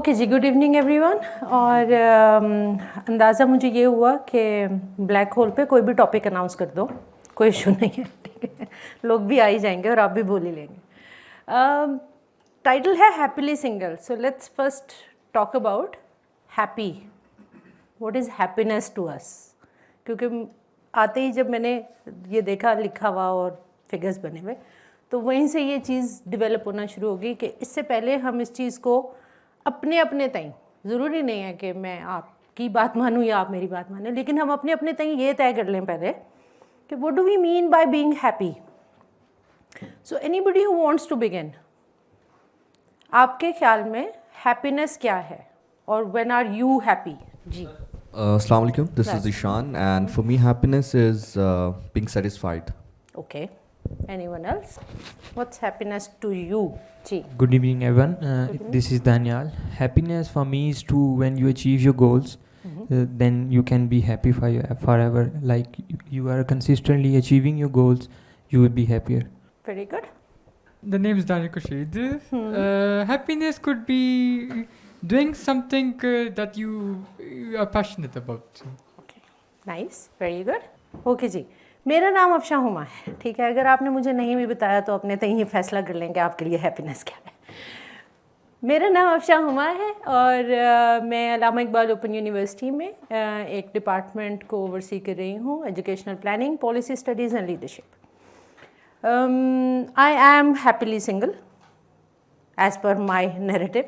Okay जी, good evening everyone. और अंदाज़ा मुझे ये हुआ कि ब्लैक होल पे कोई भी टॉपिक अनाउंस कर दो, कोई इशू नहीं है, ठीक है। लोग भी आ ही जाएंगे और आप भी बोल ही लेंगे। टाइटल है happily single, so let's first talk about happy. What is happiness to us? क्योंकि आते ही जब मैंने ये देखा लिखा हुआ और फिगर्स बने हुए, तो वहीं से ये चीज़ डेवलप होना शुरू होगी कि इससे पहले हम इस चीज़ को अपने अपने तय, ज़रूरी नहीं है कि मैं आपकी बात मानूँ या आप मेरी बात मानें, लेकिन हम अपने अपने तय ये तय कर लें पहले कि what do we mean by being happy. So anybody who wants to begin, आपके ख्याल में हैप्पीनेस क्या है और व्हेन आर यू हैप्पी? जी। Assalamu alaikum. This is Ishan, and for me, happiness is being satisfied. Okay. Anyone else? What's happiness to you? जी. Good evening, everyone. This is Daniel. Happiness for me is to when you achieve your goals, then you can be happy forever. Like you are consistently achieving your goals, you will be happier. Very good. The name is Daniel Khurshid. Happiness could be doing something that you are passionate about. Okay. Nice. Very good. Okay जी, मेरा नाम अफशा हुमा है, ठीक है। अगर आपने मुझे नहीं भी बताया तो अपने तय ही फैसला कर लेंगे आपके लिए हैप्पीनेस क्या है। मेरा नाम अफशा हुमा है और मैं अल्लामा इकबाल ओपन यूनिवर्सिटी में एक डिपार्टमेंट को ओवरसी कर रही हूँ, educational planning, policy studies and leadership. I am happily single as per my narrative,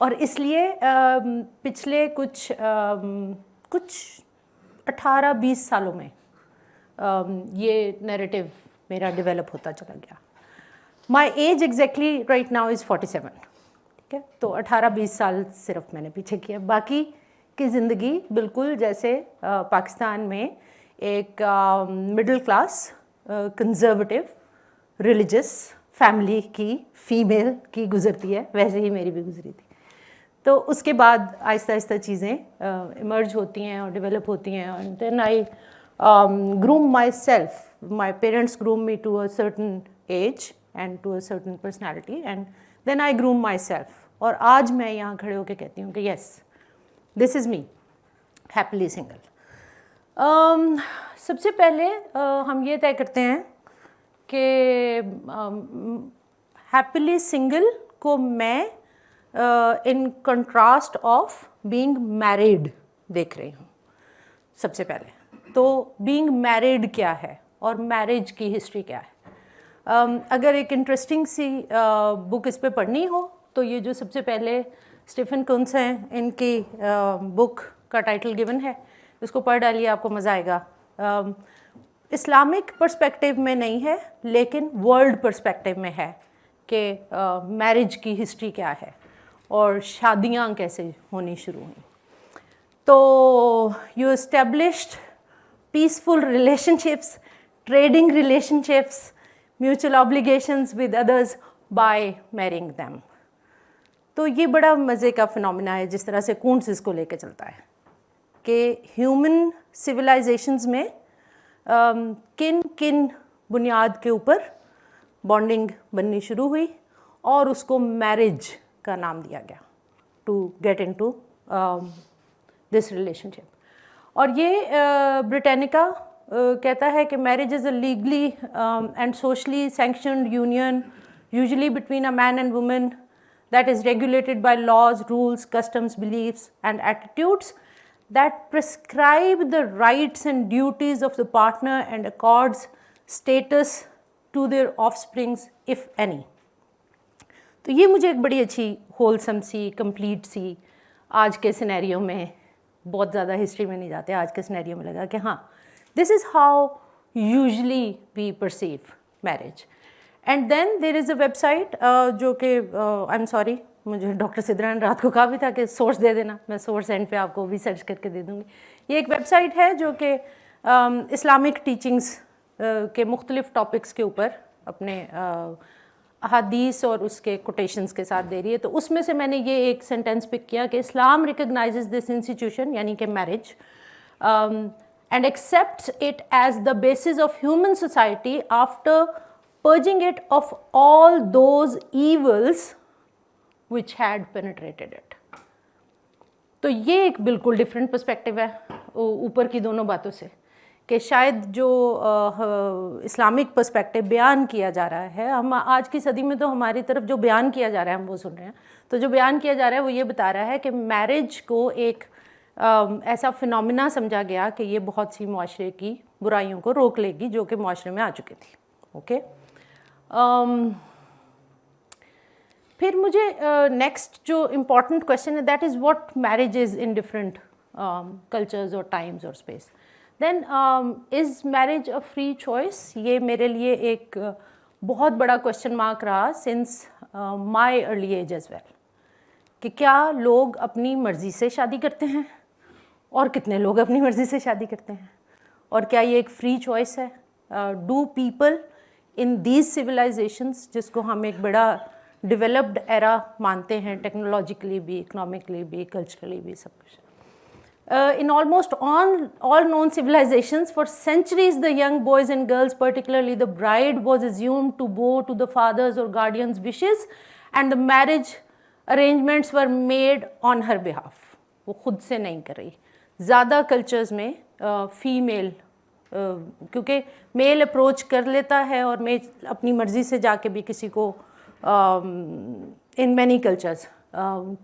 और इसलिए पिछले कुछ 18-20 सालों में ये नैरेटिव मेरा डेवलप होता चला गया। My age exactly right now is 47, ठीक है। तो 18-20 साल सिर्फ मैंने पीछे किया, बाकी की ज़िंदगी बिल्कुल जैसे पाकिस्तान में एक middle class conservative religious family की फ़ीमेल की गुज़रती है, वैसे ही मेरी भी गुजरी थी। तो उसके बाद आहिस्ता आहिस्ता चीज़ें इमर्ज होती हैं और डेवलप होती हैं, and then I groom myself. My parents groomed me to a certain age and to a certain personality, and then I groom myself. और आज मैं यहाँ खड़े होकर कहती हूँ कि yes, this is me, happily single. सबसे पहले हम ये तय करते हैं कि happily single को मैं in contrast of being married देख रही हूँ। सबसे पहले तो बीइंग मैरिड क्या है और मैरिज की हिस्ट्री क्या है। अगर एक इंटरेस्टिंग सी बुक इस पे पढ़नी हो तो ये जो सबसे पहले स्टीफन कुंस हैं, इनकी बुक का टाइटल गिवन है, इसको पढ़ डालिए, आपको मज़ा आएगा। इस्लामिक पर्सपेक्टिव में नहीं है लेकिन वर्ल्ड पर्सपेक्टिव में है कि मैरिज की हिस्ट्री क्या है और शादियाँ कैसे होनी शुरू हुई। तो you established peaceful relationships, trading relationships, mutual obligations with others by marrying them. तो ये बड़ा मज़े का फिनोमिना है जिस तरह से कूंट्स इसको लेके चलता है कि ह्यूमन सिविलाइजेशंस में किन किन बुनियाद के ऊपर बॉन्डिंग बननी शुरू हुई और उसको मैरिज का नाम दिया गया, to get into this relationship. और ये ब्रिटानिका कहता है कि marriage is a legally and socially sanctioned union usually between a man and women that is regulated by laws, rules, customs, beliefs and attitudes that prescribe the rights and duties of the partner and accords status to their offsprings if any. तो ये मुझे एक बड़ी अच्छी wholesome सी, complete सी, आज के scenario में, बहुत ज़्यादा हिस्ट्री में नहीं जाते, आज के सिनेरियो में लगा कि हाँ, this is how usually we perceive marriage. And then there is a website जो कि आई एम सॉरी, मुझे डॉक्टर सिद्धरान रात को कहा भी था कि सोर्स दे देना, मैं सोर्स एंड पे आपको भी सर्च करके दे दूँगी। ये एक वेबसाइट है जो कि इस्लामिक टीचिंग्स के मुख्तलिफ टॉपिक्स के ऊपर अपने हदीस और उसके कोटेशंस के साथ दे रही है। तो उसमें से मैंने ये एक सेंटेंस पिक किया कि इस्लाम रिकग्नाइजेज दिस इंस्टीट्यूशन, यानी कि marriage, and accepts it as the basis of human society after purging it of all those evils which had penetrated it. तो ये एक बिल्कुल डिफरेंट पर्सपेक्टिव है ऊपर की दोनों बातों से, कि शायद जो इस्लामिक पर्सपेक्टिव बयान किया जा रहा है, हम आज की सदी में तो हमारी तरफ जो बयान किया जा रहा है हम वो सुन रहे हैं, तो जो बयान किया जा रहा है वो ये बता रहा है कि मैरिज को एक ऐसा फिनोमिना समझा गया कि ये बहुत सी मुआशरे की बुराइयों को रोक लेगी जो कि मुआशरे में आ चुकी थी। ओके, फिर मुझे नेक्स्ट जो इम्पॉर्टेंट क्वेश्चन है that is what marriage is in different cultures और टाइम्स और space. Then is marriage a free choice? ये मेरे लिए एक बहुत बड़ा क्वेश्चन मार्क रहा since my early age as well, कि क्या लोग अपनी मर्ज़ी से शादी करते हैं और कितने लोग अपनी मर्ज़ी से शादी करते हैं, और क्या ये एक फ्री चॉइस है? Do people in these civilizations, जिसको हम एक बड़ा डेवलप्ड एरा मानते हैं टेक्नोलॉजिकली भी, इकोनॉमिकली भी, कल्चरली भी, सब कुछ, in almost all known civilizations for centuries the young boys and girls, particularly the bride, was assumed to bow to the fathers or guardians' wishes and the marriage arrangements were made on her behalf. वो खुद से नहीं कर रही। ज़्यादा cultures में female क्योंकि mail approach कर लेता है और मेल अपनी मर्ज़ी से जाके भी किसी को इन मैनी कल्चर्स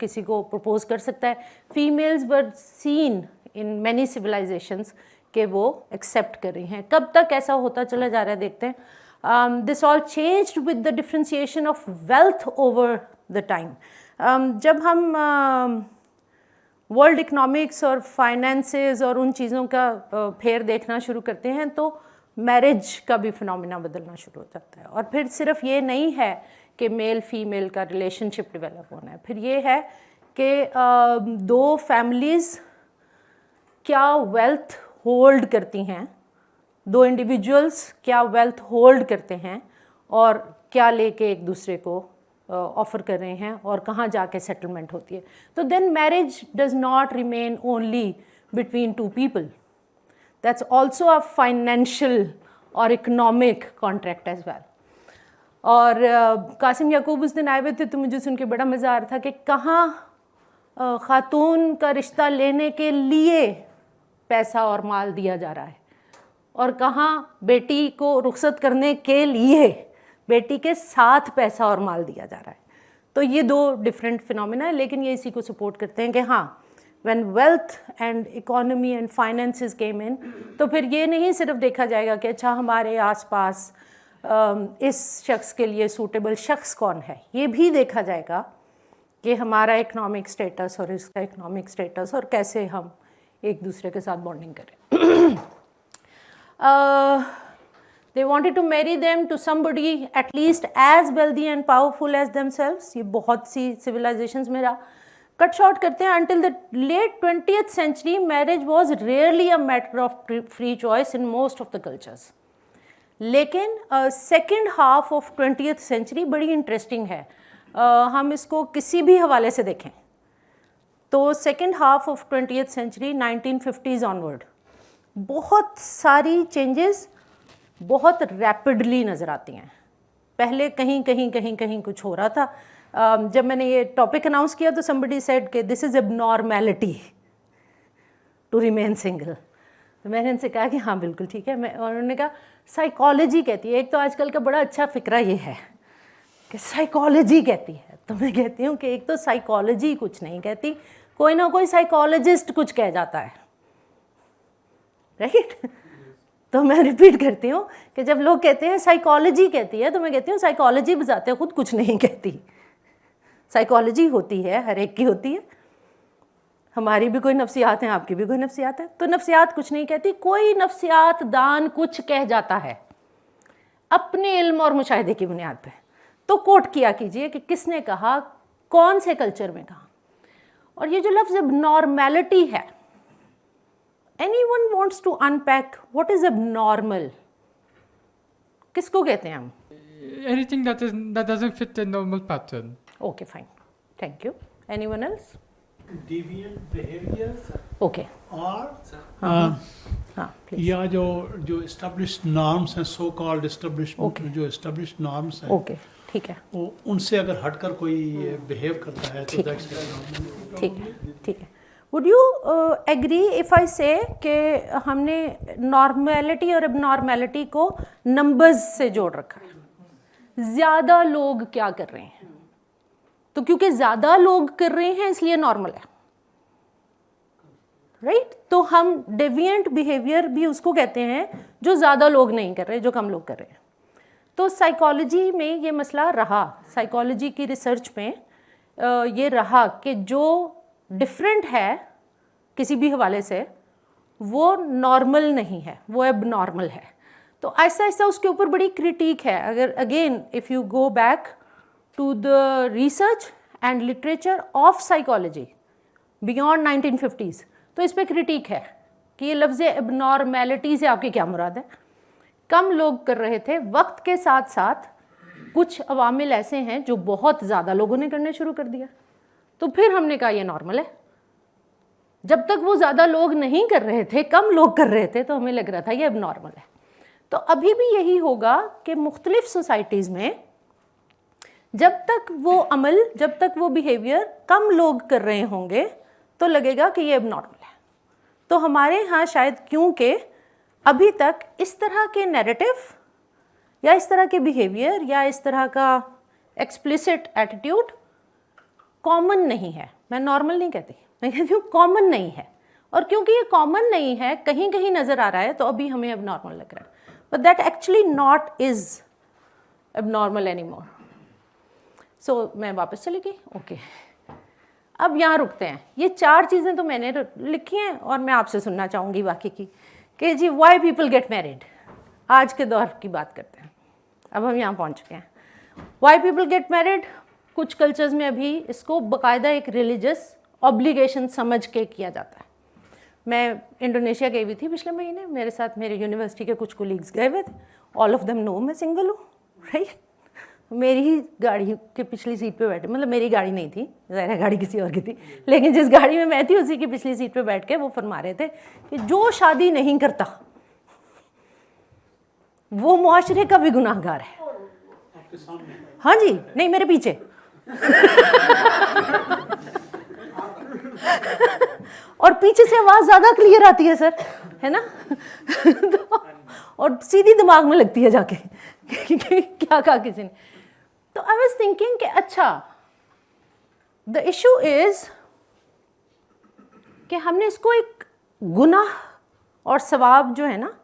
किसी को प्रपोज कर सकता है। Females were seen in many civilizations के वो एक्सेप्ट कर रही हैं। कब तक ऐसा होता चला जा रहा है देखते हैं। This all changed with the differentiation of wealth over the time. जब हम वर्ल्ड इकनॉमिक्स और फाइनेंसेस और उन चीज़ों का फेर देखना शुरू करते हैं तो मैरिज का भी फिनोमिना बदलना शुरू हो जाता है। और फिर सिर्फ ये नहीं है कि मेल फीमेल का रिलेशनशिप डेवलप होना है, फिर ये है कि दो फैमिलीज़ क्या वेल्थ होल्ड करती हैं, दो इंडिविजुअल्स क्या वेल्थ होल्ड करते हैं और क्या लेके एक दूसरे को ऑफ़र कर रहे हैं और कहाँ जाके सेटलमेंट होती है। तो then marriage does not remain only between two people, that's also a financial और इकोनॉमिक कॉन्ट्रैक्ट एज वेल। और कासिम याकूब उस दिन आए हुए थे तो मुझे सुन के बड़ा मज़ा आ रहा था कि कहाँ ख़ातून का रिश्ता लेने के लिए पैसा और माल दिया जा रहा है और कहाँ बेटी को रुखसत करने के लिए बेटी के साथ पैसा और माल दिया जा रहा है। तो ये दो डिफरेंट फिनोमिना है, लेकिन ये इसी को सपोर्ट करते हैं कि हाँ, when wealth and economy and finances came in, तो फिर ये नहीं सिर्फ देखा जाएगा कि अच्छा हमारे आसपास इस शख्स के लिए सूटेबल शख्स कौन है, ये भी देखा जाएगा कि हमारा इकोनॉमिक स्टेटस और इसका इकोनॉमिक स्टेटस और कैसे हम एक दूसरे के साथ बॉन्डिंग करें। They wanted to marry them to somebody at least as wealthy and powerful as themselves. ये बहुत सी civilizations में रहा। कट शॉर्ट करते हैं, until the late 20th century marriage was rarely a matter of free choice in most of the cultures. लेकिन second half of 20th century बड़ी interesting है। हम इसको किसी भी हवाले से देखें तो second half of 20th century 1950s onward बहुत सारी चेंजेस बहुत रैपिडली नज़र आती हैं। पहले कहीं कहीं कहीं कहीं कुछ हो रहा था। जब मैंने ये टॉपिक अनाउंस किया तो somebody said कि this is abnormality to remain single. तो मैंने उनसे कहा कि हाँ बिल्कुल ठीक है। और उन्होंने कहा साइकोलॉजी कहती है। एक तो आजकल का बड़ा अच्छा फ़िक्रा ये है कि साइकोलॉजी कहती है, तो मैं कहती हूँ कि एक तो साइकोलॉजी कुछ नहीं कहती, कोई ना कोई साइकोलॉजिस्ट कुछ कह जाता है, राइट? तो मैं रिपीट करती हूँ कि जब लोग कहते हैं साइकोलॉजी कहती है तो मैं कहती हूँ साइकोलॉजी बजाते खुद कुछ नहीं कहती। साइकोलॉजी होती है, हर एक की होती है, हमारी भी कोई नफ्सियात हैं, आपकी भी कोई नफ्सियात है। तो नफ्सियात कुछ नहीं कहती, कोई नफ्सियात दान कुछ कह जाता है अपने इल्म और मुशाहिदे की बुनियाद पे। तो कोट किया कीजिए कि किसने कहा, कौन से कल्चर में कहा। और ये जो लफ्ज़ एबनॉर्मैलिटी है, anyone wants to unpack what is abnormal? किसको कहते हैं हम? Anything that doesn't fit the normal pattern. Okay, fine. Thank you. Anyone else? Deviant behaviors Okay. or please. या जो established norms हैं, so called establishment, जो established norms हैं, Okay, ठीक है, वो उनसे अगर हटकर कोई behave करता है तो ठीक है। that's abnormal. ठीक है, ठीक है। Would you agree if I say कि हमने नॉर्मेलिटी और एबनॉर्मेलिटी को नंबर्स से जोड़ रखा है? ज़्यादा लोग क्या कर रहे हैं, तो क्योंकि ज़्यादा लोग कर रहे हैं इसलिए नॉर्मल है, राइट? तो हम डेविएंट बिहेवियर भी उसको कहते हैं जो ज़्यादा लोग नहीं कर रहे, जो कम लोग कर रहे हैं। तो साइकोलॉजी में ये मसला रहा, साइकोलॉजी की रिसर्च में ये रहा कि जो डिफरेंट है किसी भी हवाले से वो नॉर्मल नहीं है, वो एबनॉर्मल है। तो ऐसा ऐसा उसके ऊपर बड़ी क्रिटिक है। अगर again if you go back to the research and literature of psychology beyond 1950s, तो इस पर क्रिटिक है कि ये लफ्ज़ एबनॉर्मेलिटी से आपकी क्या मुराद है। कम लोग कर रहे थे, वक्त के साथ साथ कुछ अवामिल ऐसे हैं जो बहुत ज़्यादा लोगों ने करने शुरू कर दिया, तो फिर हमने कहा ये नॉर्मल है। जब तक वो ज़्यादा लोग नहीं कर रहे थे, कम लोग कर रहे थे, तो हमें लग रहा था ये एबनॉर्मल है। तो अभी भी यही होगा कि मुख्तलिफ सोसाइटीज़ में जब तक वो अमल, जब तक वो बिहेवियर कम लोग कर रहे होंगे तो लगेगा कि ये एबनॉर्मल है। तो हमारे यहाँ शायद क्योंकि अभी तक इस तरह के नैरेटिव या इस तरह के बिहेवियर या इस तरह का एक्सप्लिसिट एटीट्यूड कॉमन नहीं है। मैं नॉर्मल नहीं कहती, मैं कहती हूँ कॉमन नहीं है। और क्योंकि ये कॉमन नहीं है, कहीं कहीं नज़र आ रहा है, तो अभी हमें एबनॉर्मल लग रहा है, but that actually not is abnormal anymore. So मैं वापस चली गई। ओके, अब यहाँ रुकते हैं। ये 4 चीज़ें तो मैंने लिखी हैं और मैं आपसे सुनना चाहूँगी बाकी की कि जी वाई पीपल गेट मैरिड। आज के दौर की बात करते हैं, अब हम यहाँ पहुँच चुके हैं। वाई पीपल गेट मैरिड, कुछ कल्चर्स में अभी इसको बाकायदा एक रिलीजियस ऑब्लिगेशन समझ के किया जाता है। मैं इंडोनेशिया गई हुई थी पिछले महीने, मेरे साथ मेरे यूनिवर्सिटी के कुछ कोलीग्स गए हुए थे। ऑल ऑफ देम नो मैं सिंगल हूँ, राइट? मेरी ही गाड़ी के पिछली सीट पे बैठे, मतलब मेरी गाड़ी नहीं थी, ज़ाहिर है गाड़ी किसी और की थी, लेकिन जिस गाड़ी में मैं थी उसी की पिछली सीट पे बैठ के वो फरमा रहे थे कि जो शादी नहीं करता वो मुआशरे का भी गुनाहगार है। आपके सामने? हाँ जी, नहीं मेरे पीछे। और पीछे से आवाज़ ज़्यादा क्लियर आती है सर, है ना? तो, और सीधी दिमाग में लगती है जाके क्या कहा किसी ने। तो आई वॉज थिंकिंग कि अच्छा, द इशू इज कि हमने इसको एक गुनाह और सवाब जो है ना,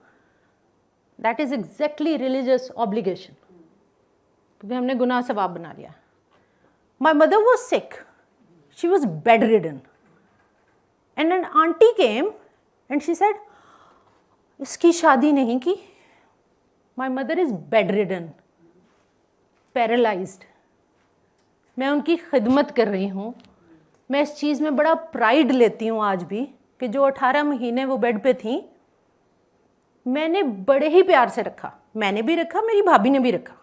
that is exactly religious obligation, क्योंकि हमने गुनाह सवाब बना लिया। My mother was sick, she was bedridden, and an aunty came and she said इसकी शादी नहीं की, my mother is bedridden, paralysed, मैं उनकी खिदमत कर रही हूँ। मैं इस चीज़ में बड़ा प्राइड लेती हूँ आज भी कि जो 18 महीने वो बेड पे थी, मैंने बड़े ही प्यार से रखा, मैंने भी रखा, मेरी भाभी ने भी रखा,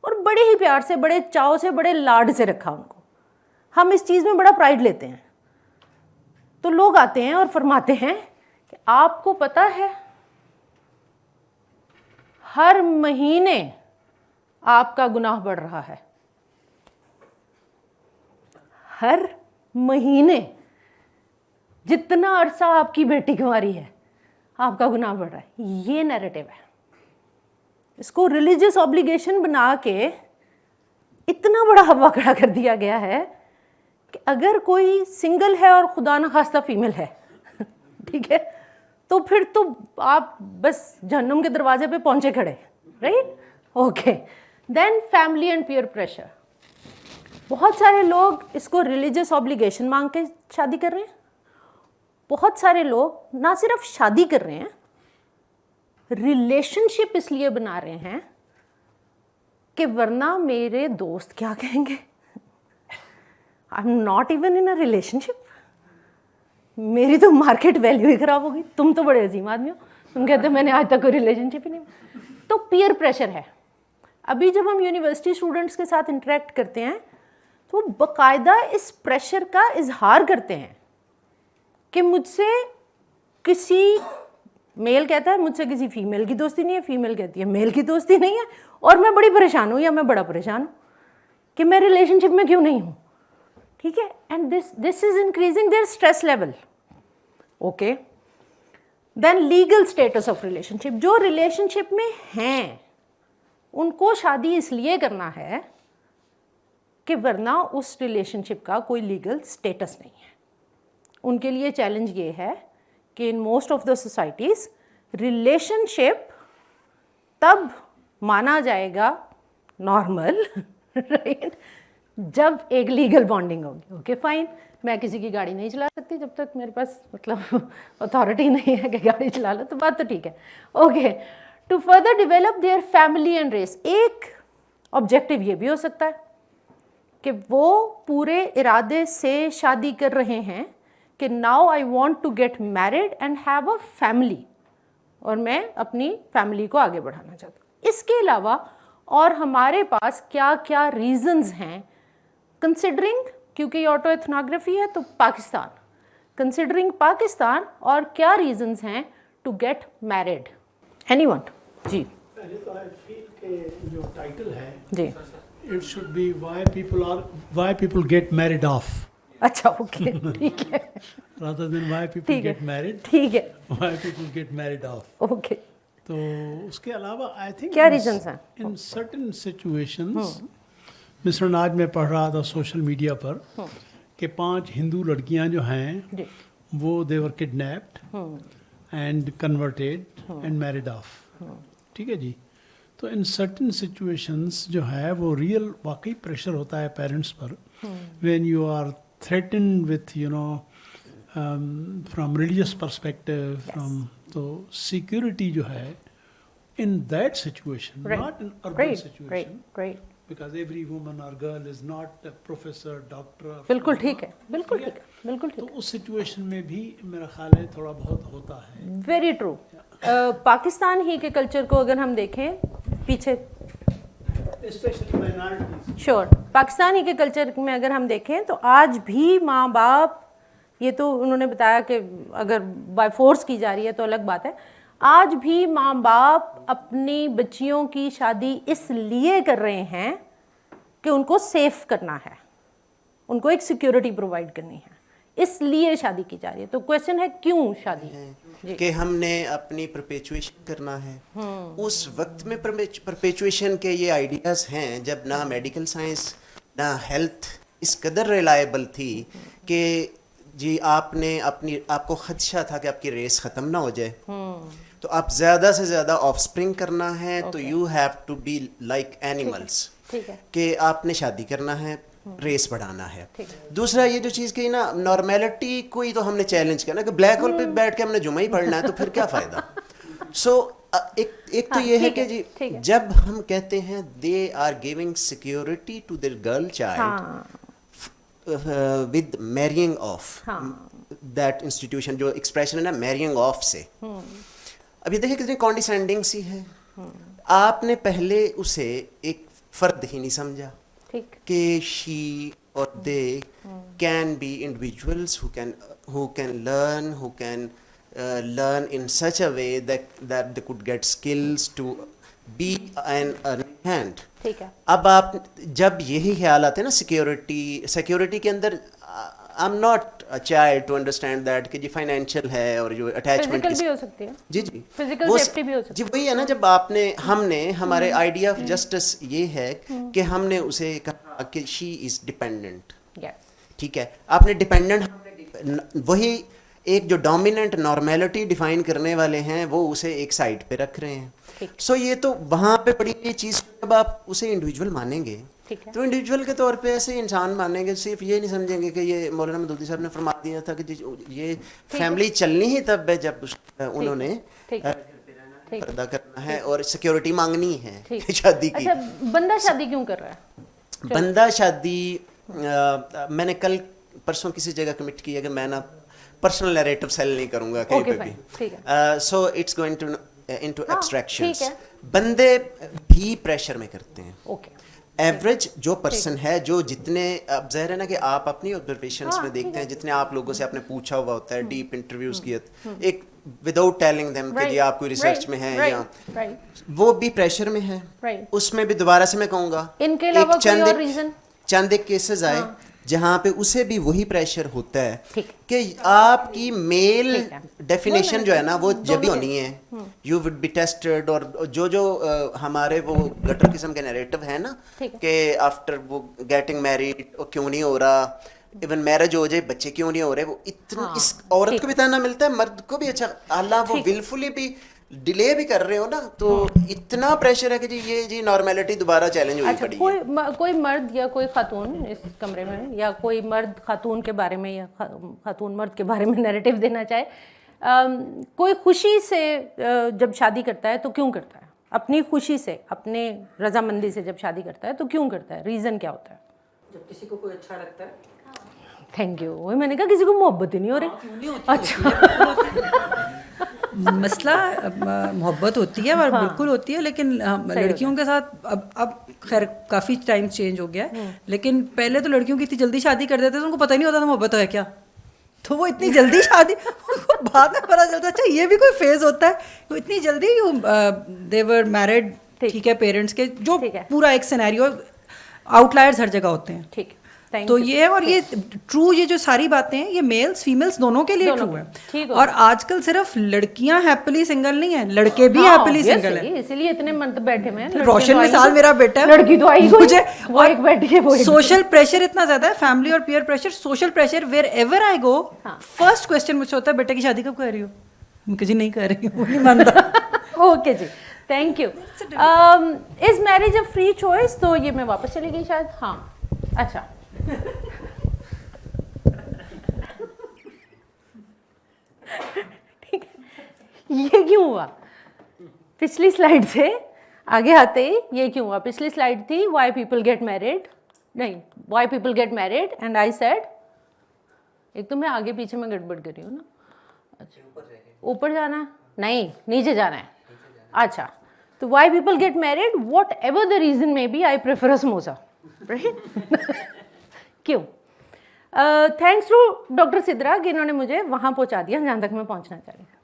और बड़े ही प्यार से, बड़े चाव से, बड़े लाड से रखा उनको। हम इस चीज़ में बड़ा प्राइड लेते हैं। तो लोग आते हैं और फरमाते हैं कि आपको पता है हर महीने आपका गुनाह बढ़ रहा है, हर महीने जितना अरसा आपकी बेटी कुंवारी है आपका गुनाह बढ़ रहा है। ये नैरेटिव है। इसको रिलीजियस ऑब्लिगेशन बना के इतना बड़ा हवा खड़ा कर दिया गया है कि अगर कोई सिंगल है और खुदा न खास्ता फीमेल है ठीक है, तो फिर तो आप बस जहन्नुम के दरवाजे पे पहुंचे खड़े, right? Okay, then family and peer pressure. बहुत सारे लोग इसको रिलीजियस ऑब्लिगेशन मांग के शादी कर रहे हैं। बहुत सारे लोग ना सिर्फ शादी कर रहे हैं, रिलेशनशिप इसलिए बना रहे हैं कि वरना मेरे दोस्त क्या कहेंगे, आई am not even in a relationship, मेरी तो मार्केट वैल्यू ही खराब होगी। तुम तो बड़े अजीम आदमी हो, तुम कहते हो मैंने आज तक कोई रिलेशनशिप ही नहीं। तो पीयर प्रेशर है। अभी जब हम यूनिवर्सिटी स्टूडेंट्स के साथ इंटरेक्ट करते हैं तो बाकायदा इस प्रेशर का इजहार करते हैं कि मुझसे किसी, मेल कहता है मुझसे किसी फीमेल की दोस्ती नहीं है, फीमेल कहती है मेल की दोस्ती नहीं है, और मैं बड़ी परेशान हूँ या मैं बड़ा परेशान हूँ कि मैं रिलेशनशिप में क्यों नहीं हूँ। ठीक है, and this is increasing their stress level. Okay, then legal status of relationship. जो रिलेशनशिप में हैं उनको शादी इसलिए करना है कि वरना उस रिलेशनशिप का कोई लीगल स्टेटस नहीं है. उनके लिए चैलेंज ये है कि in most of the societies relationship तब माना जाएगा नॉर्मल, राइट, जब एक लीगल बॉन्डिंग होगी. ओके फाइन, मैं किसी की गाड़ी नहीं चला सकती जब तक मेरे पास मतलब अथॉरिटी नहीं है कि गाड़ी चला लो, तो बात तो ठीक है. Okay, to further develop their family and race. एक ऑब्जेक्टिव ये भी हो सकता है कि वो पूरे इरादे से शादी कर रहे हैं कि now I want to get married and have a family, और मैं अपनी फैमिली को आगे बढ़ाना चाहता हूँ. इसके अलावा और हमारे पास क्या क्या रीजंस हैं, कंसिडरिंग, क्योंकि ऑटो एथनोग्राफी है तो पाकिस्तान, कंसिडरिंग पाकिस्तान, और क्या रीजंस हैं टू गेट मैरिड. एनीवन? जी पहले तो आई फील के जो टाइटल है जी, it should be why people get married off, अच्छा ओके, ठीक है, rather than why people ठीक है, get married, ठीक है, why people get married off. Okay. तो उसके अलावा आई थिंक क्या reasons हैं? इन सर्टेन सिचुएशंस, मिस्टर आज मैं पढ़ रहा था सोशल मीडिया पर कि 5 हिंदू लड़कियां जो हैं जी, वो they were kidnapped and converted and married off. ठीक है जी. तो इन सर्टेन सिचुएशंस जो है वो रियल वाकई प्रेशर होता है पेरेंट्स पर when you are threatened with from religious perspective, from so security जो है in that situation, Right. not in urban great, situation, great, great. because every woman or girl is not a professor, doctor. बिल्कुल ठीक है, बिल्कुल ठीक है, बिल्कुल तो ठीक उस सिचुएशन में भी मेरा ख्याल है थोड़ा बहुत होता है. है. Very true. पाकिस्तान ही के कल्चर को अगर हम देखें पीछे, Especially minorities. श्योर, पाकिस्तानी के कल्चर में अगर हम देखें तो आज भी माँ बाप, ये तो उन्होंने बताया कि अगर बाय फोर्स की जा रही है तो अलग बात है, आज भी माँ बाप अपनी बच्चियों की शादी इसलिए कर रहे हैं कि उनको सेफ करना है, उनको एक सिक्योरिटी प्रोवाइड करनी है, इसलिए शादी की जा रही है. तो क्वेश्चन है क्यों शादी जी? कि हमने अपनी परपेचुएशन करना है. उस वक्त में परपेचुएशन के ये आइडियाज़ हैं जब ना मेडिकल साइंस ना हेल्थ इस कदर रिलायबल थी कि जी आपको खदशा था कि आपकी रेस ख़त्म ना हो जाए, तो आप ज़्यादा से ज़्यादा ऑफस्प्रिंग करना है. तो you have to be like animals, ठीक है, कि आपने शादी करना है, रेस बढ़ाना है. दूसरा ये जो चीज़ की ना नॉर्मेलिटी को ही तो हमने चैलेंज किया ना कि ब्लैक होल पे बैठ के हमने जुमा ही पढ़ना है, तो फिर क्या फ़ायदा. सो एक तो ये है कि जी जब हम कहते हैं they are giving security to their girl child with marrying off, that institution जो एक्सप्रेशन है ना मैरिंग ऑफ से, अभी देखिए कितनी कॉन्डिसेंडिंग सी है. आपने पहले उसे एक फर्द ही नहीं समझा ठीक, कि शी और they can be individuals who can learn in such a way that they could get skills to be an earning hand. ठीक है. अब आप जब यही ख्याल आते हैं ना सिक्योरिटी के अंदर, I am not a child to understand that कि जी फाइनेंशियल है और जो अटैचमेंट फिजिकल भी हो सकती है, जी जी फिजिकल वो सेफ्टी भी हो सकती जी वही है ना. जब हमने हमारे आइडिया ऑफ जस्टिस ये है कि हमने उसे कहा कि शी इज डिपेंडेंट. है. ठीक है, आपने डिपेंडेंट, वही एक जो डोमिनेंट नॉर्मेलिटी डिफाइन करने वाले हैं वो उसे एक साइड पे रख रहे हैं. सो ये तो वहाँ पे पड़ी ये चीज़, जब आप उसे इंडिविजुअल मानेंगे तो इंडिविजुअल के तौर पे ऐसे इंसान मानेंगे, सिर्फ ये नहीं समझेंगे कि ये मौलाना मदूदी साहब ने फरमा दिया था कि ये फैमिली चलनी ही तब है जब उन्होंने पर्दा करना है और सिक्योरिटी मांगनी है शादी की. अच्छा, बंदा शादी क्यों कर रहा है? बंदा शादी मैंने कल परसों किसी जगह कमिट किया कि मैं ना पर्सनल नैरेटिव सेल नहीं करूंगा कहीं पे भी. So it's going to into abstractions. बंदे भी प्रेशर में करते हैं. ओके, एवरेज जो पर्सन है, जो जितने, अब ज़ाहिर है ना कि आप अपनी ऑब्जर्वेशंस में देखते हैं, जितने आप लोगों से आपने पूछा हुआ होता है, डीप इंटरव्यूज किए, एक विदाउट टेलिंग देम कि जी आप कोई रिसर्च में हैं या वो भी प्रेशर में है. उसमें भी दोबारा से मैं कहूँगा इनके अलावा कोई और रीजन? चंद एक केसेस आए जहाँ पे उसे भी वही प्रेशर होता है ठीक। कि आपकी मेल ठीक है। डेफिनेशन जो है ना वो जब भी होनी है, यू वुड बी टेस्टेड। और जो हमारे वो गटर किस्म के नैरेटिव है ना ठीक है। कि आफ्टर वो गेटिंग मैरिड क्यों नहीं हो रहा, इवन मैरिज हो जाए बच्चे क्यों नहीं हो रहे, वो इतना हाँ, इस औरत ठीक। को भी ताना मिलता है, मर्द को भी। अच्छा अल्लाह वो ठीक। विलफुली भी डिले भी कर रहे हो ना, तो इतना प्रेशर है कि जी ये जी नॉर्मेलिटी दोबारा चैलेंज हुई अच्छा, पड़ी है। कोई मर्द या कोई खातून इस कमरे में, या कोई मर्द खातून के बारे में या खातून मर्द के बारे में नैरेटिव देना चाहे, कोई खुशी से जब शादी करता है तो क्यों करता है? अपनी खुशी से, अपने रजामंदी से जब शादी करता है तो क्यों करता है? रीज़न क्या होता है? जब किसी को कोई अच्छा लगता है। Thank you. वही मैंने कहा किसी को मोहब्बत ही नहीं हो रही। अच्छा मसला मोहब्बत होती है और बिल्कुल होती है, लेकिन लड़कियों के साथ अब खैर काफ़ी टाइम चेंज हो गया है, लेकिन पहले तो लड़कियों की इतनी जल्दी शादी कर देते थे, उनको पता ही नहीं होता था मोहब्बत है क्या, तो वो इतनी जल्दी शादी उनको बाद में पता चलता। अच्छा ये भी कोई फेज होता है, वो इतनी जल्दी दे वर मैरिड, ठीक है, पेरेंट्स के जो ठीक है। पूरा एक सिनेरियो, आउटलायर्स हर जगह होते हैं। ठीक, थैंक तो यू। ये है, और ये ट्रू, ये जो सारी बातें हैं ये मेल्स फीमेल्स दोनों के लिए दोनों ट्रू के, है। ठीक है। और आजकल सिर्फ लड़कियां हैप्पीली सिंगल नहीं है, लड़के भी हाँ, हैप्पीली सिंगल है। इसीलिए इतने मर्द बैठे हुए हैं। लड़कियां रोशन तो आई मिसाल नहीं। मेरा बेटा है, लड़की तो आई कोई, मुझे वो एक बैठी है, वो एक सोशल प्रेशर इतना ज्यादा है, फैमिली और peer pressure, social pressure, wherever I go first question मुझसे होता है बेटे की शादी कब कर रही हो? मैं जी नहीं कर रही हूँ, नहीं मानता। ओके जी, thank you. Is marriage a free choice? तो ये मैं वापस चली गई शायद। हाँ, अच्छा ठीक है। ये क्यों हुआ? पिछली स्लाइड से आगे आते ही ये क्यों हुआ? पिछली स्लाइड थी व्हाई पीपल गेट मैरिड, नहीं, why people get married, and I said, एक तो मैं आगे पीछे में गड़बड़ कर रही हूँ ना। अच्छा, ऊपर जाना है? नहीं, नीचे जाना है। अच्छा, तो why people get married, whatever the reason may be, I prefer a samosa, right? क्यों? थैंक्स टू डॉक्टर सिद्रा कि इन्होंने मुझे वहाँ पहुँचा दिया जहाँ तक मैं पहुँचना चाह रही थी।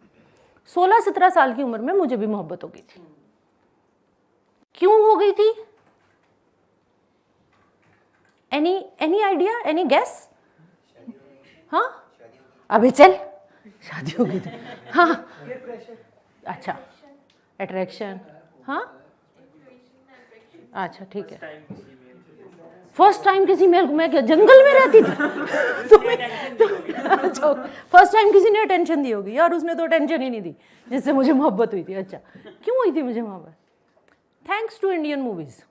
16-17 साल की उम्र में मुझे भी मोहब्बत हो गई थी। क्यों हो गई थी? Any idea, any guess? हाँ, अबे चल, शादी हो गई थी। हाँ, अच्छा, अट्रैक्शन, हाँ, अच्छा ठीक है। फर्स्ट टाइम किसी मेल, मैं क्या जंगल में रहती थी? तो फर्स्ट टाइम किसी ने अटेंशन दी होगी यार, उसने तो अटेंशन ही नहीं दी जिससे मुझे मोहब्बत हुई थी। अच्छा, क्यों हुई थी मुझे मोहब्बत? थैंक्स टू इंडियन मूवीज,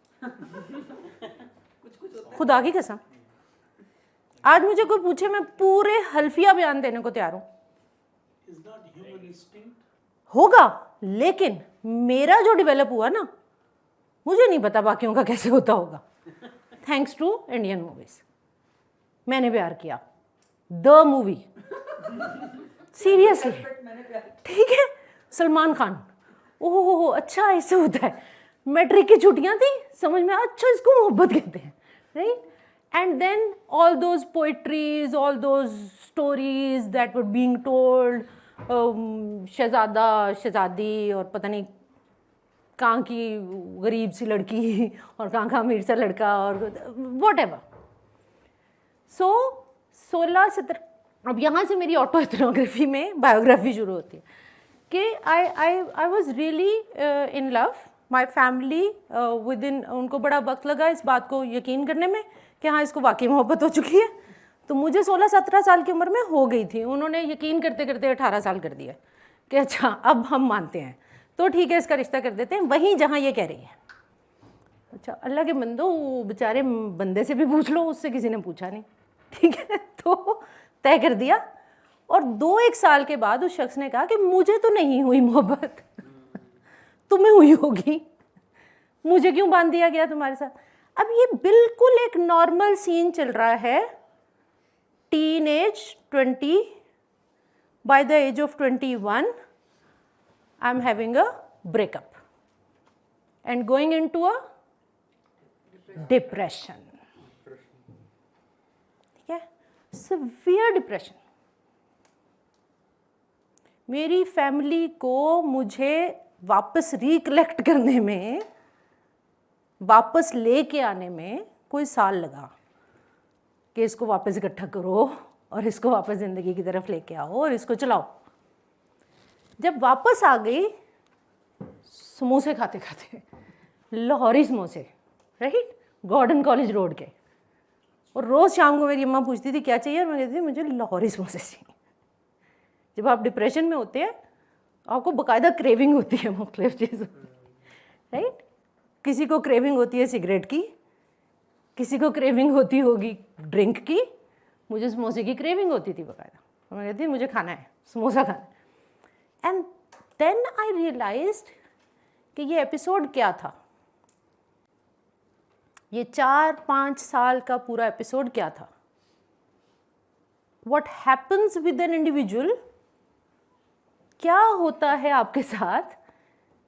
खुदा की कसम। आज मुझे कोई पूछे, मैं पूरे हल्फिया बयान देने को तैयार हूं। होगा, लेकिन मेरा जो डेवलप हुआ ना, मुझे नहीं पता बाकियों का कैसे होता होगा। थैंक्स टू इंडियन मूवीज मैंने प्यार किया। द मूवी, सीरियसली, ठीक है, सलमान खान। ओहो, अच्छा ऐसे होता है। मैट्रिक की छुट्टियां थी, समझ में, अच्छा इसको मोहब्बत कहते हैं, right? And then all those poetries, all those stories that were being told, शहजादा शहजादी और पता नहीं कहाँ की गरीब सी लड़की और कहाँ का अमीर सा लड़का और वॉट एवर। सो 16-17, अब यहाँ से मेरी ऑटो एथनोग्राफी में बायोग्राफी शुरू होती है कि I was really in love. My family with in, उनको बड़ा वक्त लगा इस बात को यकीन करने में कि हाँ इसको वाकई मोहब्बत हो चुकी है। तो मुझे 16-17 साल की उम्र में हो गई थी, उन्होंने यकीन करते करते 18 साल कर दिया कि अच्छा अब हम मानते हैं, तो ठीक है इसका रिश्ता कर देते हैं वहीं जहाँ ये कह रही है। अच्छा, अल्लाह के बंदो, बेचारे बंदे से भी पूछ लो, उससे किसी ने पूछा नहीं, ठीक है, तो तय कर दिया। और 2-1 साल के बाद उस शख्स ने कहा कि मुझे तो नहीं हुई मोहब्बत, तुम्हें हुई होगी, मुझे क्यों बांध दिया गया तुम्हारे साथ। अब ये बिल्कुल एक नॉर्मल सीन चल रहा है, teen age 20, by the age of 21 I am having a breakup and going into a depression, ठीक है, सिवियर डिप्रेशन। मेरी फैमिली को मुझे वापस रिकलेक्ट करने में, वापस लेके आने में कोई साल लगा। कि इसको वापस इकट्ठा करो और इसको वापस ज़िंदगी की तरफ लेके आओ और इसको चलाओ। जब वापस आ गई, समोसे खाते खाते, लाहौरी समोसे, राइट, गॉर्डन कॉलेज रोड के, और रोज़ शाम को मेरी अम्मा पूछती थी क्या चाहिए, और मैं कहती थी मुझे लाहौरी समोसे चाहिए। जब आप डिप्रेशन में होते हैं आपको बाकायदा क्रेविंग होती है मुख्तलिफ चीज़ों की, राइट। किसी को क्रेविंग होती है सिगरेट की, किसी को क्रेविंग होती होगी ड्रिंक की, मुझे समोसे की क्रेविंग होती थी बाकायदा। मैं कहती मुझे खाना है, समोसा खाना है। एंड देन आई रियलाइज्ड कि ये एपिसोड क्या था, ये 4-5 साल का पूरा एपिसोड क्या था। What happens with an individual, क्या होता है आपके साथ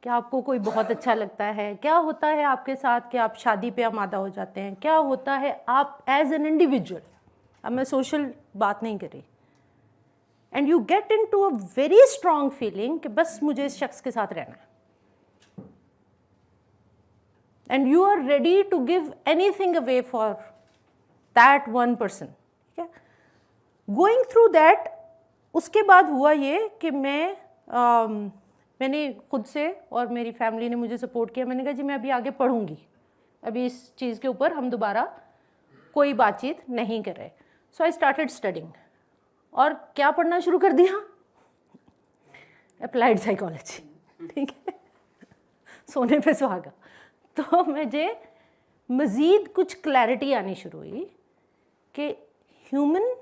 कि आपको कोई बहुत अच्छा लगता है, क्या होता है आपके साथ कि आप शादी पे आमादा हो जाते हैं, क्या होता है आप एज एन इंडिविजुअल, अब मैं सोशल बात नहीं कर रही, and you get into a very strong feeling कि बस मुझे इस शख्स के साथ रहना है, and you are ready to give anything away for that one person. ठीक है, गोइंग थ्रू दैट, उसके बाद हुआ ये कि मैंने खुद से और मेरी फैमिली ने मुझे सपोर्ट किया। मैंने कहा जी मैं अभी आगे पढ़ूंगी, अभी इस चीज़ के ऊपर हम दोबारा कोई बातचीत नहीं कर रहे। सो आई स्टार्टेड स्टडिंग, और क्या पढ़ना शुरू कर दिया, अप्लाइड साइकोलॉजी। ठीक है, सोने पे सुहागा। तो मुझे मज़ीद कुछ क्लैरिटी आनी शुरू हुई कि human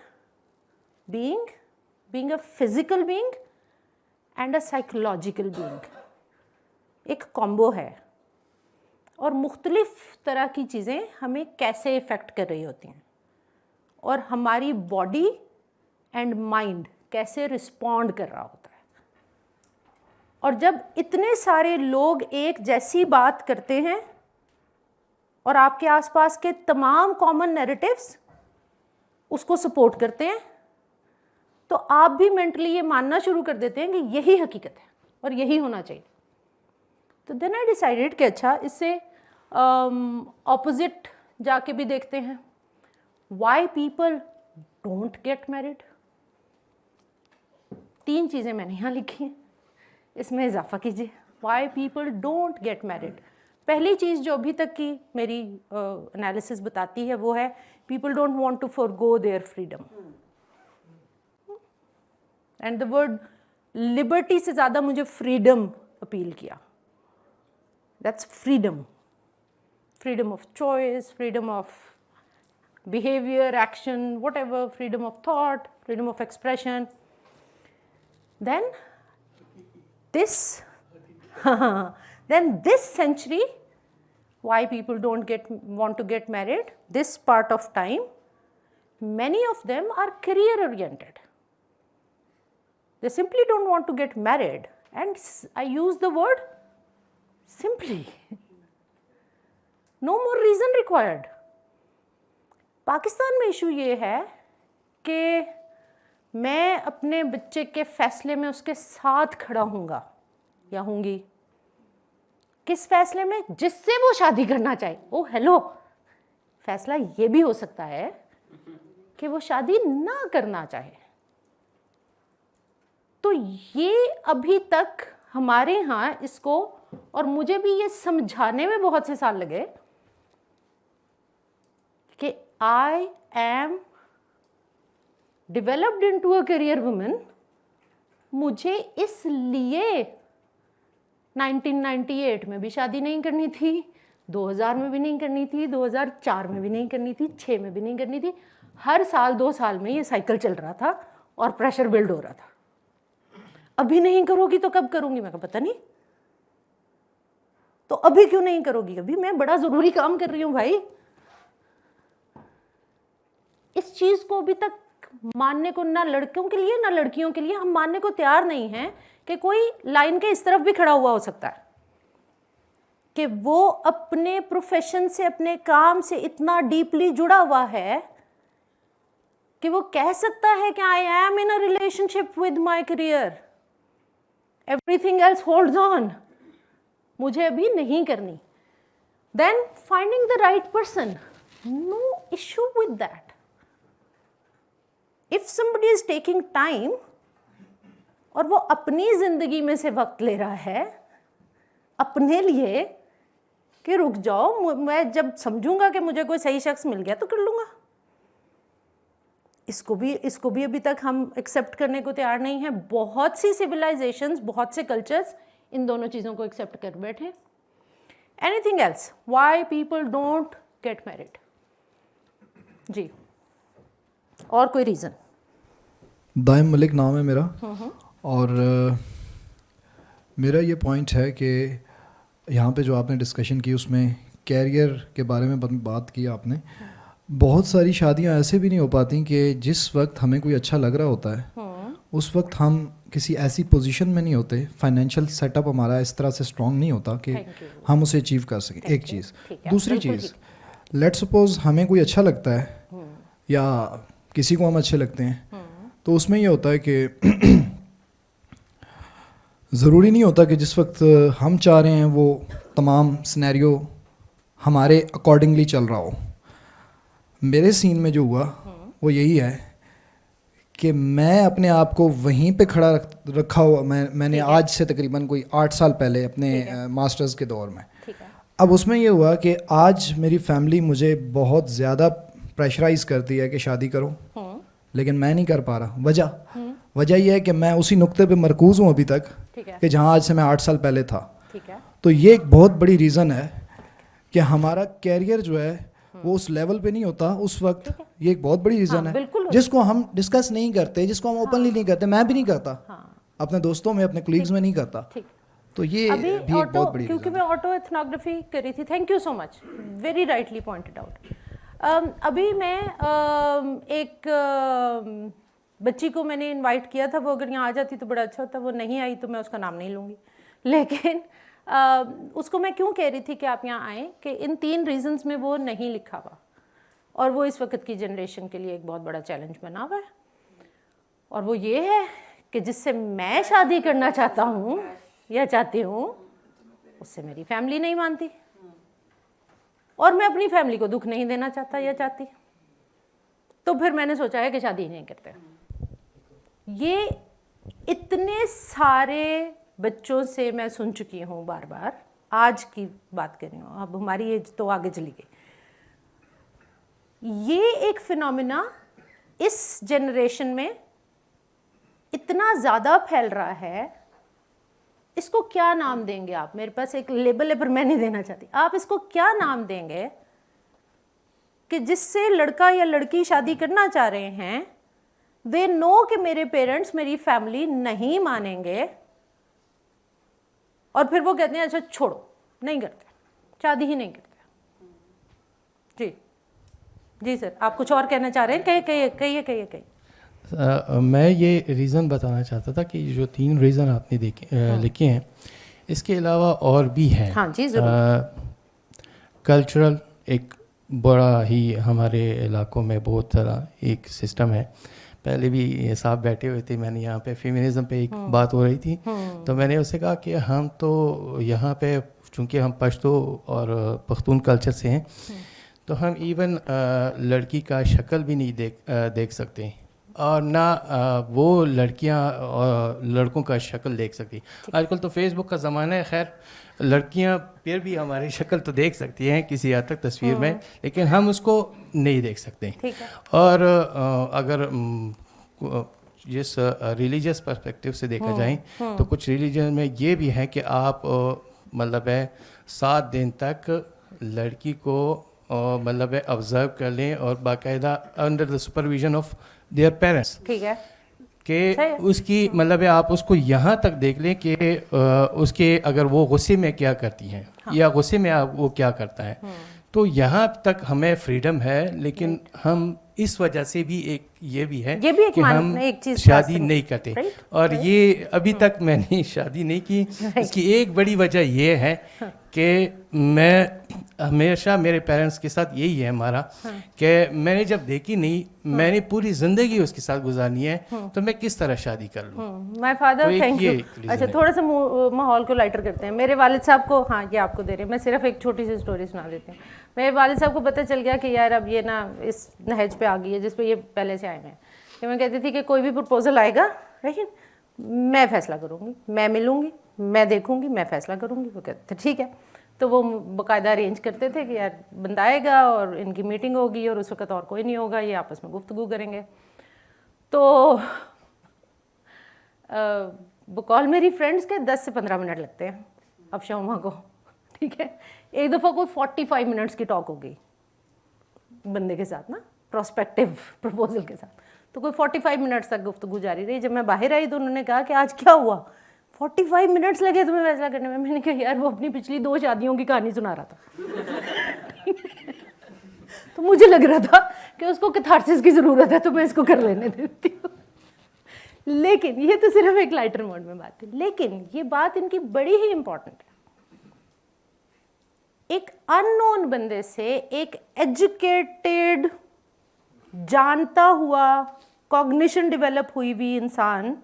being a physical being and a psychological being एक कॉम्बो है, और मुख्तलिफ तरह की चीज़ें हमें कैसे इफ़ेक्ट कर रही होती हैं, और हमारी बॉडी एंड माइंड कैसे रिस्पॉन्ड कर रहा होता है। और जब इतने सारे लोग एक जैसी बात करते हैं और आपके आसपास के तमाम कॉमन नैरेटिव्स उसको सपोर्ट करते हैं, तो आप भी मेंटली ये मानना शुरू कर देते हैं कि यही हकीकत है और यही होना चाहिए। तो देन आई डिसाइडेड कि अच्छा इससे ऑपोजिट जाके भी देखते हैं, why people don't get married. 3 चीज़ें मैंने यहाँ लिखी हैं, इसमें इजाफा कीजिए। Why people don't get married, पहली चीज़ जो अभी तक की मेरी एनालिसिस बताती है वो है people don't want to forgo their freedom. And the word liberty से ज़्यादा मुझे फ्रीडम अपील किया। That's freedom, freedom of choice, freedom of behaviour, action, whatever, freedom of thought, freedom of expression. Then this century, why people don't want to get married, this part of time, many of them are career oriented. They simply don't want to get married, and I use the word simply. No more reason required. Pakistan में issue ये है कि मैं अपने बच्चे के फ़ैसले में उसके साथ खड़ा हूँगा या हूँगी। किस फ़ैसले में? जिससे वो शादी करना चाहे। ओ हेलो, फ़ैसला ये भी हो सकता है कि वो शादी ना करना चाहे। तो ये अभी तक हमारे यहाँ इसको, और मुझे भी ये समझाने में बहुत से साल लगे कि I am developed into a career woman. मुझे इसलिए 1998 में भी शादी नहीं करनी थी, 2000 में भी नहीं करनी थी, 2004 में भी नहीं करनी थी, 6 में भी नहीं करनी थी। हर साल 2 साल में ये साइकिल चल रहा था और प्रेशर बिल्ड हो रहा था। अभी नहीं करोगी तो कब करूँगी? मैं कहा पता नहीं। तो अभी क्यों नहीं करोगी? अभी मैं बड़ा ज़रूरी काम कर रही हूँ भाई। इस चीज़ को अभी तक मानने को ना लड़कों के लिए ना लड़कियों के लिए हम मानने को तैयार नहीं हैं कि कोई लाइन के इस तरफ भी खड़ा हुआ हो सकता है कि वो अपने प्रोफेशन से, अपने काम से इतना डीपली जुड़ा हुआ है कि वो कह सकता है कि I am in a relationship with my career, everything else holds on, मुझे अभी नहीं करनी। Then finding the right person, no issue with that. If somebody is taking time और वो अपनी ज़िंदगी में से वक्त ले रहा है अपने लिए कि रुक जाओ, मैं जब समझूंगा कि मुझे कोई सही शख्स मिल गया तो कर लूँगा, इसको भी अभी तक हम एक्सेप्ट करने को तैयार नहीं हैं। बहुत सी सिविलाइजेशंस, बहुत से कल्चर्स इन दोनों चीज़ों को एक्सेप्ट कर बैठे। Anything else, why people don't get married? जी, और कोई रीज़न? दाइम मलिक नाम है मेरा, और मेरा ये पॉइंट है कि यहाँ पे जो आपने डिस्कशन की उसमें कैरियर के बारे में बात की आपने। बहुत सारी शादियाँ ऐसे भी नहीं हो पाती कि जिस वक्त हमें कोई अच्छा लग रहा होता है उस वक्त हम किसी ऐसी पोजीशन में नहीं होते, फाइनेंशियल सेटअप हमारा इस तरह से स्ट्रांग नहीं होता कि हम उसे अचीव कर सकें। एक चीज़। दूसरी चीज़, लेट्स सपोज हमें कोई अच्छा लगता है या किसी को हम अच्छे लगते हैं, तो उसमें ये होता है कि ज़रूरी नहीं होता कि जिस वक्त हम चाह रहे हैं वो तमाम सिनेरियो हमारे अकॉर्डिंगली चल रहा हो। मेरे सीन में जो हुआ वो यही है कि मैं अपने आप को वहीं पे खड़ा रखा हुआ, मैंने आज से तकरीबन कोई 8 साल पहले अपने मास्टर्स के दौर में, अब उसमें ये हुआ कि आज मेरी फैमिली मुझे बहुत ज़्यादा प्रेशराइज़ करती है कि शादी करो, लेकिन मैं नहीं कर पा रहा। वजह यह है कि मैं उसी नुक्ते पे मरकूज़ हूँ अभी तक कि जहाँ आज से मैं 8 साल पहले था। तो ये एक बहुत बड़ी रीज़न है कि हमारा कैरियर जो है वो उस लेवल पे नहीं होता उस वक्त। ये एक बहुत बड़ी रीज़न है जिसको हम डिस्कस नहीं करते, जिसको हम ओपनली नहीं करते। मैं भी नहीं करता, अपने दोस्तों में, अपने कोलीग्स में नहीं करता। तो ये भी एक बहुत बड़ी, क्योंकि मैं ऑटो एथनोग्राफी कर रही थी। Thank you so much, very rightly pointed out. अभी मैं एक बच्ची को मैंने इनवाइट किया था, वो अगर यहाँ आ जाती तो बड़ा अच्छा होता। वो नहीं आई तो मैं उसका नाम नहीं लूँगी, लेकिन उसको मैं क्यों कह रही थी कि आप यहाँ आएँ कि इन 3 रीजंस में वो नहीं लिखा हुआ, और वो इस वक्त की जनरेशन के लिए एक बहुत बड़ा चैलेंज बना हुआ है। और वो ये है कि जिससे मैं शादी करना चाहता हूँ या चाहती हूँ उससे मेरी फैमिली नहीं मानती, और मैं अपनी फैमिली को दुख नहीं देना चाहता या चाहती। तो फिर मैंने सोचा है कि शादी नहीं करते। ये इतने सारे बच्चों से मैं सुन चुकी हूँ बार बार। आज की बात कर रही हूँ, अब हमारी एज तो आगे चली गई। ये एक फिनोमिना इस जनरेशन में इतना ज़्यादा फैल रहा है, इसको क्या नाम देंगे आप? मेरे पास एक लेबल है पर मैं नहीं देना चाहती। आप इसको क्या नाम देंगे कि जिससे लड़का या लड़की शादी करना चाह रहे हैं, दे नो कि मेरे पेरेंट्स, मेरी फैमिली नहीं मानेंगे, और फिर वो कहते हैं अच्छा छोड़ो, नहीं करते, शादी ही नहीं करते। जी जी सर, आप कुछ और कहना चाह रहे हैं? कहिए। मैं ये रीज़न बताना चाहता था कि जो 3 रीज़न आपने लिखे हैं, इसके अलावा और भी हैं। हाँ जी, ज़रूर। कल्चरल एक बड़ा ही हमारे इलाकों में बहुत सारा एक सिस्टम है। पहले भी ये साहब बैठे हुए थे, मैंने यहाँ पे फेमिनिज़म पे एक बात हो रही थी, तो मैंने उससे कहा कि हम तो यहाँ पे चूँकि हम पश्तो और पख्तून कल्चर से हैं, तो हम इवन लड़की का शक्ल भी नहीं देख सकते, और ना वो लड़कियां और लड़कों का शक्ल देख सकती। आजकल तो फेसबुक का ज़माना है, खैर लड़कियां फिर भी हमारी शक्ल तो देख सकती हैं किसी हद तक तस्वीर में, लेकिन हम उसको नहीं देख सकते। और अगर जिस रिलीजियस पर्सपेक्टिव से देखा जाए तो कुछ रिलीजन में ये भी है कि आप मतलब है 7 दिन तक लड़की को मतलब है ऑब्जर्व कर लें, और बाकायदा under the supervision of their parents, ठीक है, कि उसकी मतलब है आप उसको यहाँ तक देख लें कि उसके अगर वो गुस्से में क्या करती हैं, या गुस्से में वो क्या करता है, तो यहाँ तक हमें फ्रीडम है। लेकिन हम इस वजह से भी एक ये भी है कि हम शादी नहीं करते, और ये अभी तक मैंने शादी नहीं की। इसकी एक बड़ी वजह ये है कि मैं हमेशा मेरे पेरेंट्स के साथ यही है हमारा, कि मैंने जब देखी नहीं, मैंने पूरी ज़िंदगी उसके साथ गुजारनी है, तो मैं किस तरह शादी कर लूँ। My father, thank you. अच्छा, थोड़ा सा माहौल को लाइटर करते हैं। मेरे वालिद साहब को, हाँ ये आपको दे रहे हैं, मैं सिर्फ एक छोटी सी स्टोरी सुना देती हूँ। मेरे वालिद साहब को पता चल गया कि यार अब ये ना इस नहज पे आ गई है जिस पे ये पहले से आए हैं। कि मैं कहती थी कि कोई भी प्रपोजल आएगा, राइट, मैं फैसला करूँगी, मैं मिलूँगी, मैं देखूँगी, मैं फैसला करूँगी। वो कहते थे ठीक है। तो वो बाकायदा अरेंज करते थे कि यार बंदा आएगा और इनकी मीटिंग होगी और उस वक्त और कोई नहीं होगा, ये आपस में गुफ्तगू करेंगे। तो बकौल मेरी फ्रेंड्स के 10 से 15 मिनट लगते हैं अफशाउमा को, ठीक है। एक दफ़ा कोई 45 मिनट्स की टॉक हो गई बंदे के साथ ना, प्रोस्पेक्टिव प्रपोजल के साथ। तो कोई 45 मिनट्स तक गुफ्तगू जारी रही। जब मैं बाहर आई तो उन्होंने कहा कि आज क्या हुआ, 45 मिनट्स लगे तुम्हें फैसला करने में। मैंने कहा यार वो अपनी पिछली 2 शादियों की कहानी सुना रहा था तो मुझे लग रहा था कि उसको कैथारसिस की ज़रूरत है, तो मैं इसको कर लेने देती हूँ। लेकिन ये तो सिर्फ एक लाइटर मोड में बात है, लेकिन ये बात इनकी बड़ी ही इंपॉर्टेंट है। एक अननोन बंदे से एक एजुकेटेड, जानता हुआ, कॉग्निशन डेवलप हुई हुई इंसान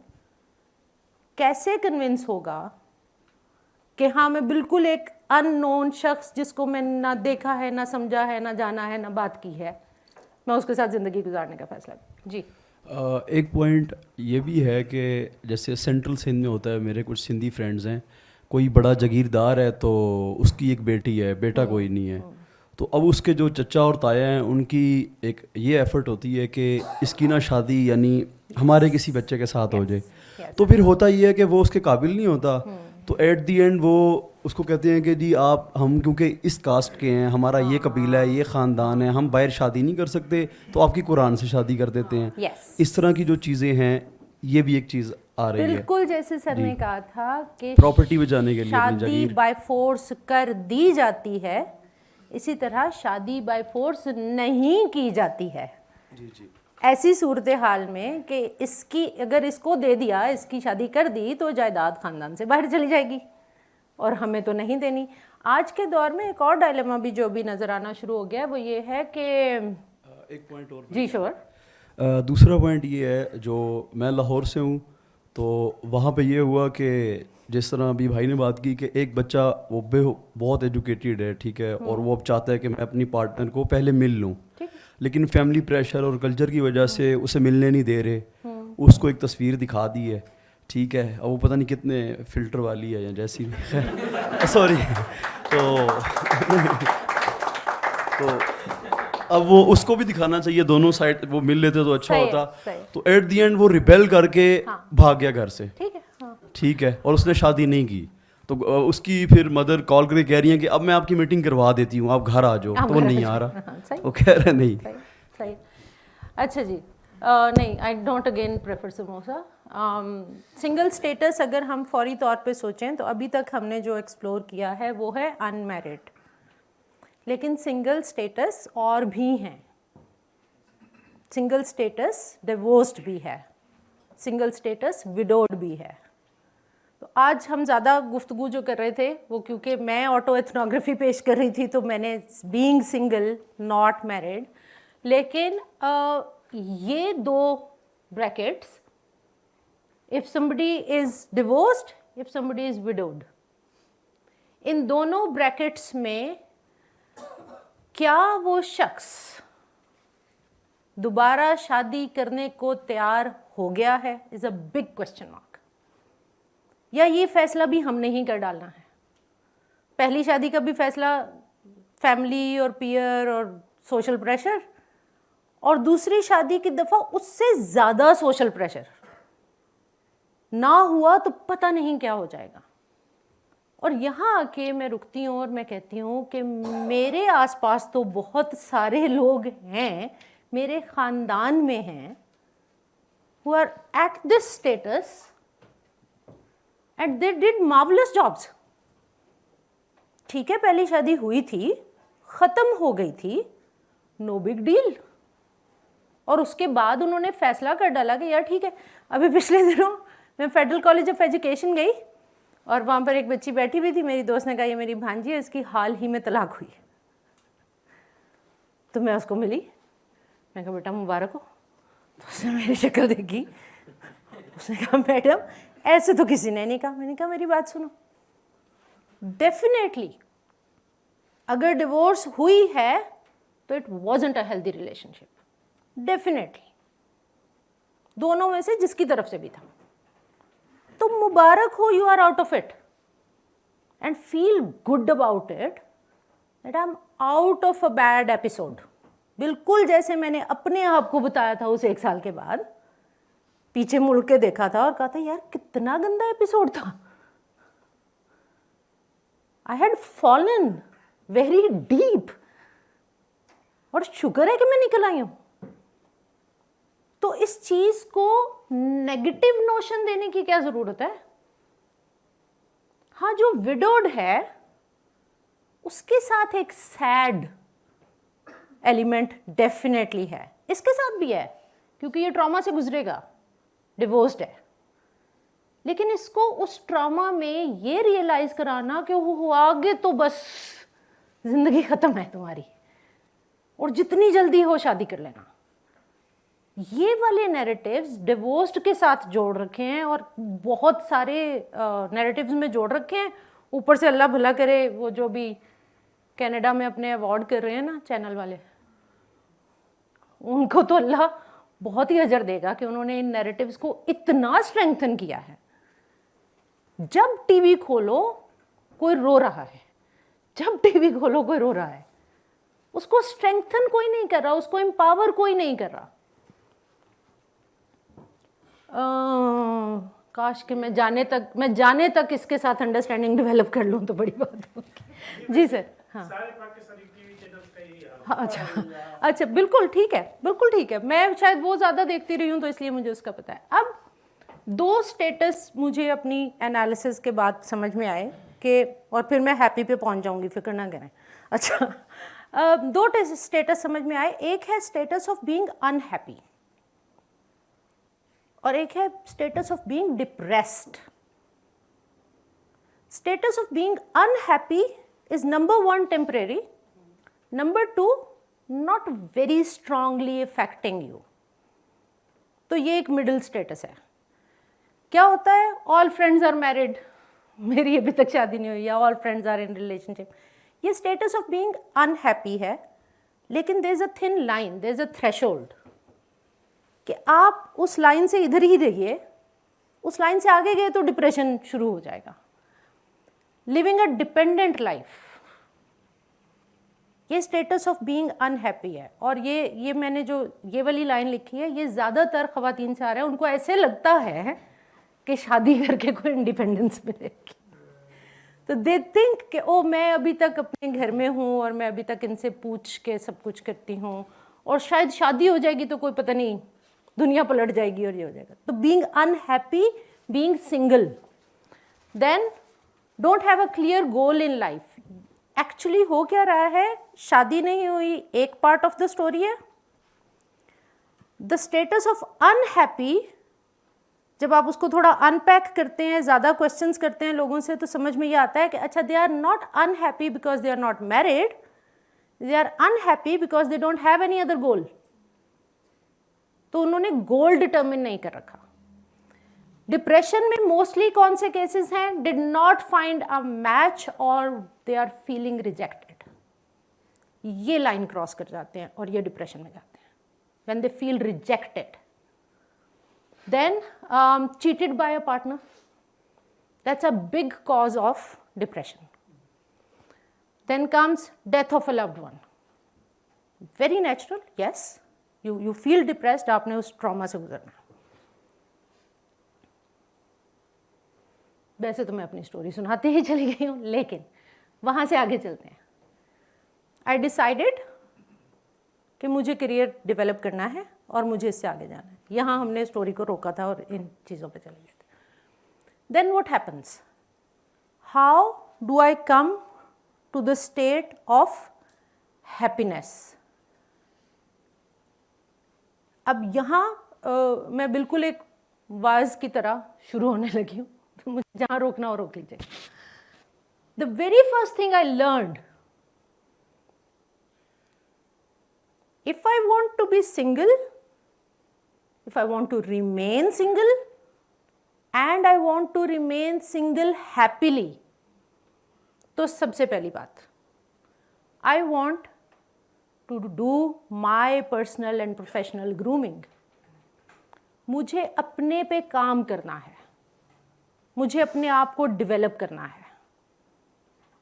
कैसे कन्विंस होगा कि हाँ मैं बिल्कुल एक अननोन शख्स जिसको मैंने ना देखा है, ना समझा है, ना जाना है, ना बात की है, मैं उसके साथ ज़िंदगी गुजारने का फैसला जी। एक पॉइंट ये भी है कि जैसे सेंट्रल सिंध में होता है, मेरे कुछ सिंधी फ्रेंड्स हैं, कोई बड़ा जागीरदार है तो उसकी एक बेटी है, बेटा कोई नहीं है, तो अब उसके जो चचा और ताया हैं उनकी एक ये एफर्ट होती है कि इसकी ना शादी यानी हमारे किसी बच्चे के साथ हो जाए। तो फिर होता ये है कि वो उसके काबिल नहीं होता, तो एट दी एंड वो उसको कहते हैं कि जी आप, हम क्योंकि इस कास्ट के हैं, हमारा ये कबीला है, ये ख़ानदान है, हम बाहर शादी नहीं कर सकते, तो आपकी कुरान से शादी कर देते हैं। इस तरह की जो चीज़ें हैं, ये भी एक चीज़ आ रही है। बिल्कुल जैसे सर ने कहा था कि प्रॉपर्टी बचाने के लिए शादी बाय फोर्स कर दी जाती है, इसी तरह शादी बाय फोर्स नहीं की जाती है। जी। ऐसी सूरत हाल में कि इसकी अगर इसको दे दिया, इसकी शादी कर दी, तो जायदाद ख़ानदान से बाहर चली जाएगी और हमें तो नहीं देनी। आज के दौर में एक और डायलेमा भी जो भी नज़र आना शुरू हो गया है वो ये है कि एक पॉइंट और जी श्योर। दूसरा पॉइंट ये है, जो मैं लाहौर से हूँ तो वहाँ पे ये हुआ कि जिस तरह अभी भाई ने बात की कि एक बच्चा वो बहुत एजुकेटेड है, ठीक है, और वो अब चाहता है कि मैं अपनी पार्टनर को पहले मिल लूँ, लेकिन फैमिली प्रेशर और कल्चर की वजह से उसे मिलने नहीं दे रहे, उसको एक तस्वीर दिखा दी है, ठीक है, अब वो पता नहीं कितने फ़िल्टर वाली है या जैसी भी सॉरी तो अब वो उसको भी दिखाना चाहिए, दोनों साइड वो मिल लेते तो अच्छा होता। तो एट दी एंड वो रिबेल करके भाग गया घर से, ठीक है, और उसने शादी नहीं की। तो उसकी फिर मदर कॉल करके कह रही है कि अब मैं आपकी मीटिंग करवा देती हूँ, आप घर आ जाओ, तो वो नहीं आ रहा, वो कह रहा नहीं। सही। अच्छा जी, नहीं, I don't again prefer samosa. Single status अगर हम फौरी तौर पे सोचें तो अभी तक हमने जो एक्सप्लोर किया है वो है अनमैरिड, लेकिन सिंगल स्टेटस और भी हैं। सिंगल स्टेटस डिवोर्स्ड भी है, सिंगल स्टेटस विडोड भी है। तो आज हम ज़्यादा गुफ्तगू जो कर रहे थे वो, क्योंकि मैं ऑटो एथनोग्राफी पेश कर रही थी तो मैंने बीइंग सिंगल नॉट मैरिड, लेकिन ये 2 brackets, if somebody is divorced, if somebody is widowed, इन दोनों ब्रैकेट्स में क्या वो शख्स दोबारा शादी करने को तैयार हो गया है, is a big question mark. या ये फैसला भी हमने ही कर डालना है। पहली शादी का भी फैसला फैमिली और पीयर और सोशल प्रेशर, और दूसरी शादी की दफ़ा उससे ज़्यादा सोशल प्रेशर। ना हुआ तो पता नहीं क्या हो जाएगा। और यहाँ आके मैं रुकती हूँ और मैं कहती हूँ कि मेरे आसपास तो बहुत सारे लोग हैं, मेरे ख़ानदान में हैं, who are at this status and they did marvelous jobs। ठीक है, पहली शादी हुई थी, ख़त्म हो गई थी, नो बिग डील, और उसके बाद उन्होंने फैसला कर डाला कि यार ठीक है। अभी पिछले दिनों मैं फेडरल कॉलेज ऑफ एजुकेशन गई और वहाँ पर एक बच्ची बैठी हुई थी, मेरी दोस्त ने कहा ये मेरी भांजी है, इसकी हाल ही में तलाक हुई। तो मैं उसको मिली, मैं कहा बेटा मुबारक हो। तो उसने मेरी शक्ल देखी, उसने कहा मैडम ऐसे तो किसी ने नहीं कहा। मैंने कहा मेरी बात सुनो, डेफिनेटली अगर डिवोर्स हुई है तो it wasn't a healthy relationship, definitely. दोनों में से जिसकी तरफ से भी था। तो मुबारक हो, you are out of it and feel good about it that I am out of a bad episode. बिल्कुल जैसे मैंने अपने आप को बताया था उस 1 साल के बाद, पीछे मुड़ के देखा था और कहा था यार कितना गंदा एपिसोड था, I had fallen very deep, और शुक्र है कि मैं निकल आई हूं। तो इस चीज को नेगेटिव नोशन देने की क्या जरूरत है? हाँ, जो विडोड है उसके साथ एक सैड एलिमेंट डेफिनेटली है, इसके साथ भी है क्योंकि ये ट्रॉमा से गुजरेगा, डिवोर्स्ड है। लेकिन इसको उस ट्रॉमा में ये रियलाइज कराना कि वो आगे तो बस जिंदगी खत्म है तुम्हारी और जितनी जल्दी हो शादी कर लेना, ये वाले नैरेटिव्स डिवोर्स्ड के साथ जोड़ रखे हैं और बहुत सारे नैरेटिव्स में जोड़ रखे हैं। ऊपर से अल्लाह भला करे वो जो भी कनाडा में अपने अवार्ड कर रहे हैं ना चैनल वाले, उनको तो अल्लाह बहुत ही अजर देगा कि उन्होंने इन नैरेटिव्स को इतना स्ट्रेंथन किया है। जब टीवी खोलो कोई रो रहा है, जब टीवी खोलो कोई रो रहा है, उसको स्ट्रेंथन कोई नहीं कर रहा, उसको एम्पावर कोई नहीं कर रहा। काश कि मैं जाने तक इसके साथ अंडरस्टैंडिंग डेवलप कर लूँ तो बड़ी बात होगी। जी सर। हाँ, हाँ, अच्छा, बिल्कुल ठीक है, बिल्कुल ठीक है। मैं शायद वो ज़्यादा देखती रही हूँ तो इसलिए मुझे उसका पता है। अब 2 स्टेटस मुझे अपनी एनालिसिस के बाद समझ में आए कि, और फिर मैं हैप्पी पे पहुँच जाऊँगी, फिक्र ना करें। अच्छा, 2 स्टेटस समझ में आए। एक है स्टेटस ऑफ बीइंग अनहैप्पी और एक है status of being depressed. Status of being unhappy is number 1 temporary, number 2 not very strongly affecting you. तो ये एक मिडिल स्टेटस है। क्या होता है? ऑल फ्रेंड्स आर मैरिड, मेरी अभी तक शादी नहीं हुई, या all friends are in relationship. ये स्टेटस ऑफ बीइंग अनहैप्पी है, लेकिन there is a thin line, there is a threshold कि आप उस लाइन से इधर ही रहिए, उस लाइन से आगे गए तो डिप्रेशन शुरू हो जाएगा। लिविंग अ डिपेंडेंट लाइफ, ये स्टेटस ऑफ बीइंग अनहैप्पी है। और ये मैंने जो ये वाली लाइन लिखी है, ये ज़्यादातर ख़वातीन से आ रहा है। उनको ऐसे लगता है कि शादी करके कोई इंडिपेंडेंस मिलेगी, तो दे थिंक कि ओ मैं अभी तक अपने घर में हूँ और मैं अभी तक इनसे पूछ के सब कुछ करती हूँ, और शायद शादी हो जाएगी तो कोई पता नहीं दुनिया पलट जाएगी और ये हो जाएगा। तो being unhappy, being single, then don't have a clear goal in life. Actually हो क्या रहा है, शादी नहीं हुई एक पार्ट ऑफ द स्टोरी है। द स्टेटस ऑफ अनहैप्पी, जब आप उसको थोड़ा अनपैक करते हैं, ज़्यादा क्वेश्चंस करते हैं लोगों से, तो समझ में ये आता है कि अच्छा, they are not unhappy because they are not married, they are unhappy because they don't have any other goal. तो उन्होंने गोल डिटर्मिन नहीं कर रखा। डिप्रेशन में मोस्टली कौन से केसेस हैं? Did not find a match और दे आर फीलिंग रिजेक्टेड। ये लाइन क्रॉस कर जाते हैं और ये डिप्रेशन में जाते हैं, when they feel rejected. Then cheated by a partner, that's a big cause of depression. Then comes death of a loved one, very natural, yes, you feel depressed, आपने उस ट्रॉमा से गुजरना। वैसे तो मैं अपनी स्टोरी सुनाते ही चली गई हूँ, लेकिन वहाँ से आगे चलते हैं। आई डिसाइडेड कि मुझे करियर डेवलप करना है और मुझे इससे आगे जाना है। यहाँ हमने स्टोरी को रोका था और इन चीज़ों पे चले गए थे। Then what happens? How do I come to the state of happiness? अब यहाँ मैं बिल्कुल एक वाज की तरह शुरू होने लगी हूँ, तो मुझे जहाँ रोकना हो रोक लीजिए। The very first thing I learned, if I want to be single, if I want to remain single, and I want to remain single happily, तो सबसे पहली बात, I want to do my personal and professional grooming. मुझे अपने पे काम करना है, मुझे अपने आप को डेवलप करना है,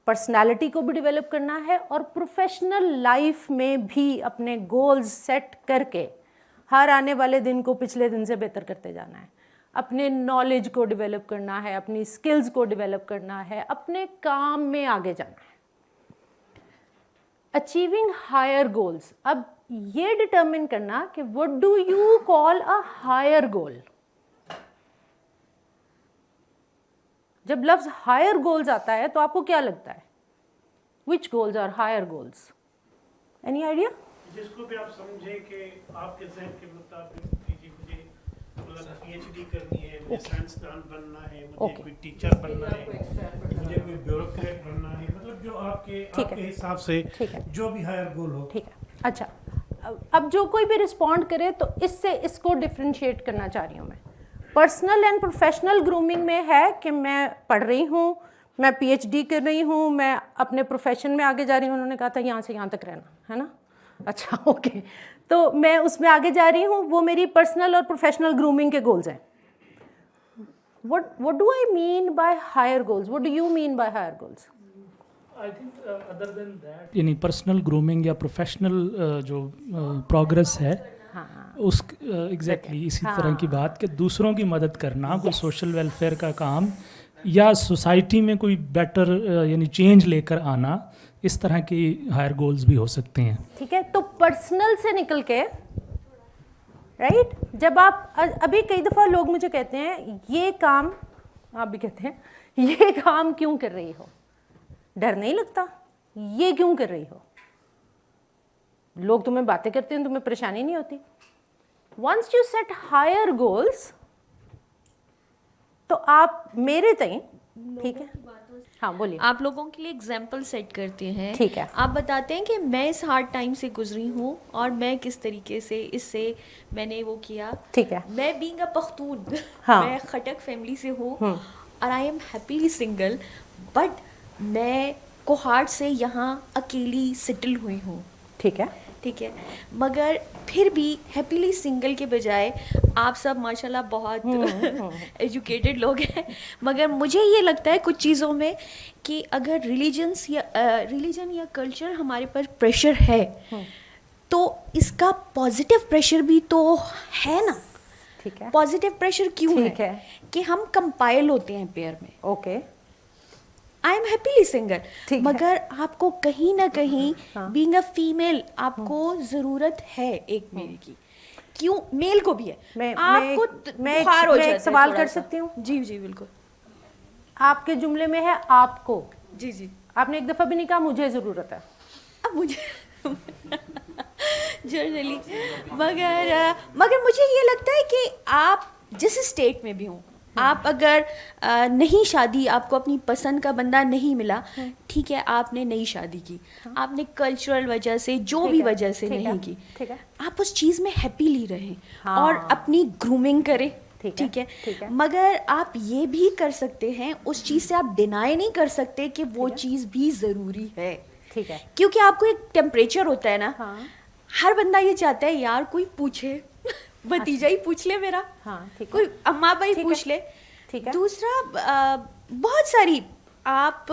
पर्सनालिटी को भी डेवलप करना है और प्रोफेशनल लाइफ में भी अपने गोल्स सेट करके हर आने वाले दिन को पिछले दिन से बेहतर करते जाना है, अपने नॉलेज को डेवलप करना है, अपनी स्किल्स को डेवलप करना है, अपने काम में आगे जाना है। अचीविंग हायर गोल्स, अब ये डिटरमिन करना कि what do you call a higher goal. जब लफ्ज हायर गोल्स आता है तो आपको क्या लगता है? Which goals are higher goals? Any idea? जिसको भी आप समझे कि आपके ज़हन के मुताबिक कि मुझे मतलब PhD करनी है, मुझे साइंसदान बनना है, मुझे कोई टीचर बनना है, मुझे कोई ब्यूरोक्रेट बनना है, मतलब जो आपके हिसाब से जो भी हायर गोल हो। ठीक है, अच्छा, अब जो कोई भी रिस्पॉन्ड करे तो इससे इसको डिफ्रेंशिएट करना चाह रही हूँ मैं। पर्सनल एंड प्रोफेशनल ग्रूमिंग में है कि मैं पढ़ रही हूँ, मैं PhD कर रही हूँ, मैं अपने प्रोफेशन में आगे जा रही हूँ। उन्होंने कहा था यहाँ से यहाँ तक रहना है ना, अच्छा ओके, तो मैं उसमें आगे जा रही हूँ, वो मेरी पर्सनल और प्रोफेशनल ग्रूमिंग के गोल्स हैं। what do I mean by higher goals? What do you mean by higher goals? I think other than that, यानी पर्सनल ग्रूमिंग या प्रोफेशनल जो प्रोग्रेस है, उस एग्जैक्टली इसी तरह की बात कि दूसरों की मदद करना, कोई सोशल वेलफेयर का काम या सोसाइटी में कोई बेटर यानी चेंज लेकर आना, इस तरह की हायर गोल्स भी हो सकते हैं। ठीक है, तो पर्सनल से निकल के राइट, जब आप अभी कई दफ़ा लोग मुझे कहते हैं ये काम, आप भी कहते हैं ये काम क्यों कर रही हो, डर नहीं लगता, ये क्यों कर रही हो? लोग तुम्हें बातें करते हैं, तुम्हें परेशानी नहीं होती? Once you set higher goals तो आप मेरे तई, ठीक है, हाँ बोलिए। आप लोगों के लिए एग्जाम्पल सेट करते हैं, ठीक है, आप बताते हैं कि मैं इस हार्ड टाइम से गुजरी हूँ और मैं किस तरीके से इससे मैंने वो किया। ठीक है, मैं बीइंग अ पख्तून, हाँ, मैं खटक फैमिली से हूँ और I am happily single, but मैं कोहाट से यहाँ अकेली सेटल हुई हूँ। ठीक है, ठीक है, मगर फिर भी हैप्पीली सिंगल के बजाय आप सब माशाल्लाह बहुत एजुकेटेड लोग हैं, मगर मुझे ये लगता है कुछ चीज़ों में कि अगर रिलीजन या कल्चर हमारे पर प्रेशर है तो इसका पॉजिटिव प्रेशर भी तो है ना। ठीक है, पॉजिटिव प्रेशर क्यों है कि हम कंपाइल होते हैं पेयर में। Okay, I am happily single, मगर आपको कहीं ना कहीं बीइंग अ फीमेल आपको ज़रूरत है एक मेल की। क्यों? मेल को भी है। मैं एक सवाल कर सकती हूँ? जी जी बिल्कुल। आपके जुमले में है आपको, जी जी, आपने एक दफ़ा भी नहीं कहा मुझे ज़रूरत है। अब मुझे जनरली मगर मुझे ये लगता है कि आप जिस स्टेट में भी हों, आप अगर नहीं शादी, आपको अपनी पसंद का बंदा नहीं मिला, ठीक है, आपने नई शादी की, आपने कल्चरल वजह से जो भी वजह से नहीं की, ठीक है, आप उस चीज़ में हैप्पीली रहें और अपनी ग्रूमिंग करें। ठीक है, मगर आप ये भी कर सकते हैं, उस चीज़ से आप डिनाई नहीं कर सकते कि वो चीज़ भी ज़रूरी है। ठीक है, क्योंकि आपको एक टेम्परेचर होता है ना, हर बंदा ये चाहता है यार कोई पूछे, भतीजा ही पूछ ले मेरा, कोई अम्मा भाई पूछ ले। ठीक है, दूसरा बहुत सारी आप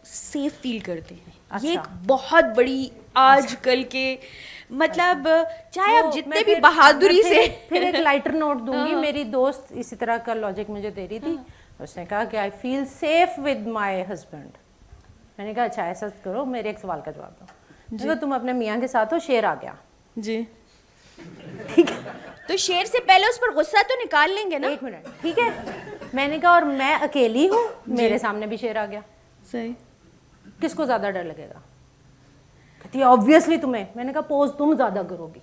सेफ फील करते हैं। ये एक बहुत बड़ी आजकल के मतलब चाहे आप जितने भी बहादुरी से फिर एक लाइटर नोट दूंगी। मेरी दोस्त इसी तरह का लॉजिक मुझे दे रही थी, उसने कहा कि I feel safe with my husband. मैंने कहा अच्छा ऐसा करो, मेरे एक सवाल का जवाब दो। तो तुम अपने मियाँ के साथ हो, शेर आ गया जी, ठीक है, तो शेर से पहले उस पर गुस्सा तो निकाल लेंगे ना। एक मिनट, ठीक है। मैंने कहा और मैं अकेली हूँ, मेरे सामने भी शेर आ गया, सही, किसको ज्यादा डर लगेगा? कहती ऑब्वियसली तुम्हें। मैंने कहा पोज तुम ज्यादा करोगी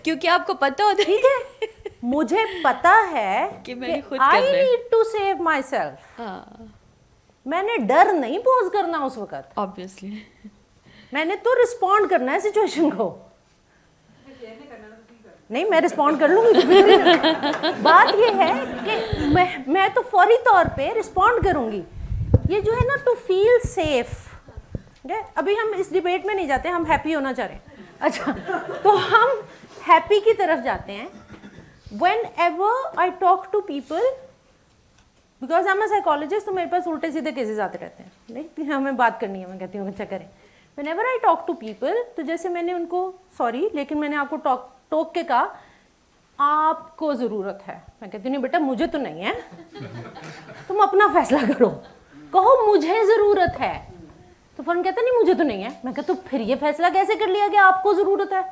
क्योंकि आपको पता होता है, ठीक है, मुझे पता है कि मैंने खुद I need to save myself. मैंने डर नहीं पोज करना उस वक्त, ऑब्वियसली मैंने तो रिस्पॉन्ड करना है सिचुएशन को। नहीं मैं रिस्पॉन्ड कर लूंगी बात ये है कि मैं तो फौरी तौर पे रिस्पॉन्ड करूंगी। ये जो है ना टू फील सेफ, अभी हम इस डिबेट में नहीं जाते, हम हैप्पी होना चाह रहे हैं। अच्छा, तो हम हैप्पी की तरफ जाते हैं. Whenever I talk to people, because I'm a psychologist, तो मेरे पास उल्टे सीधे केसेस आते रहते हैं. नहीं, हमें बात करनी है, मैं कहती हूँ अच्छा करें. Whenever I talk to people, तो जैसे मैंने उनको सॉरी लेकिन मैंने आपको टोक के कहा आपको ज़रूरत है. मैं कहती हूँ नहीं बेटा मुझे तो नहीं है, तुम अपना फैसला करो, कहो मुझे ज़रूरत है. तो फर्न कहता नहीं मुझे तो नहीं है. मैं कहती हूँ फिर ये फैसला कैसे कर लिया कि आपको ज़रूरत है.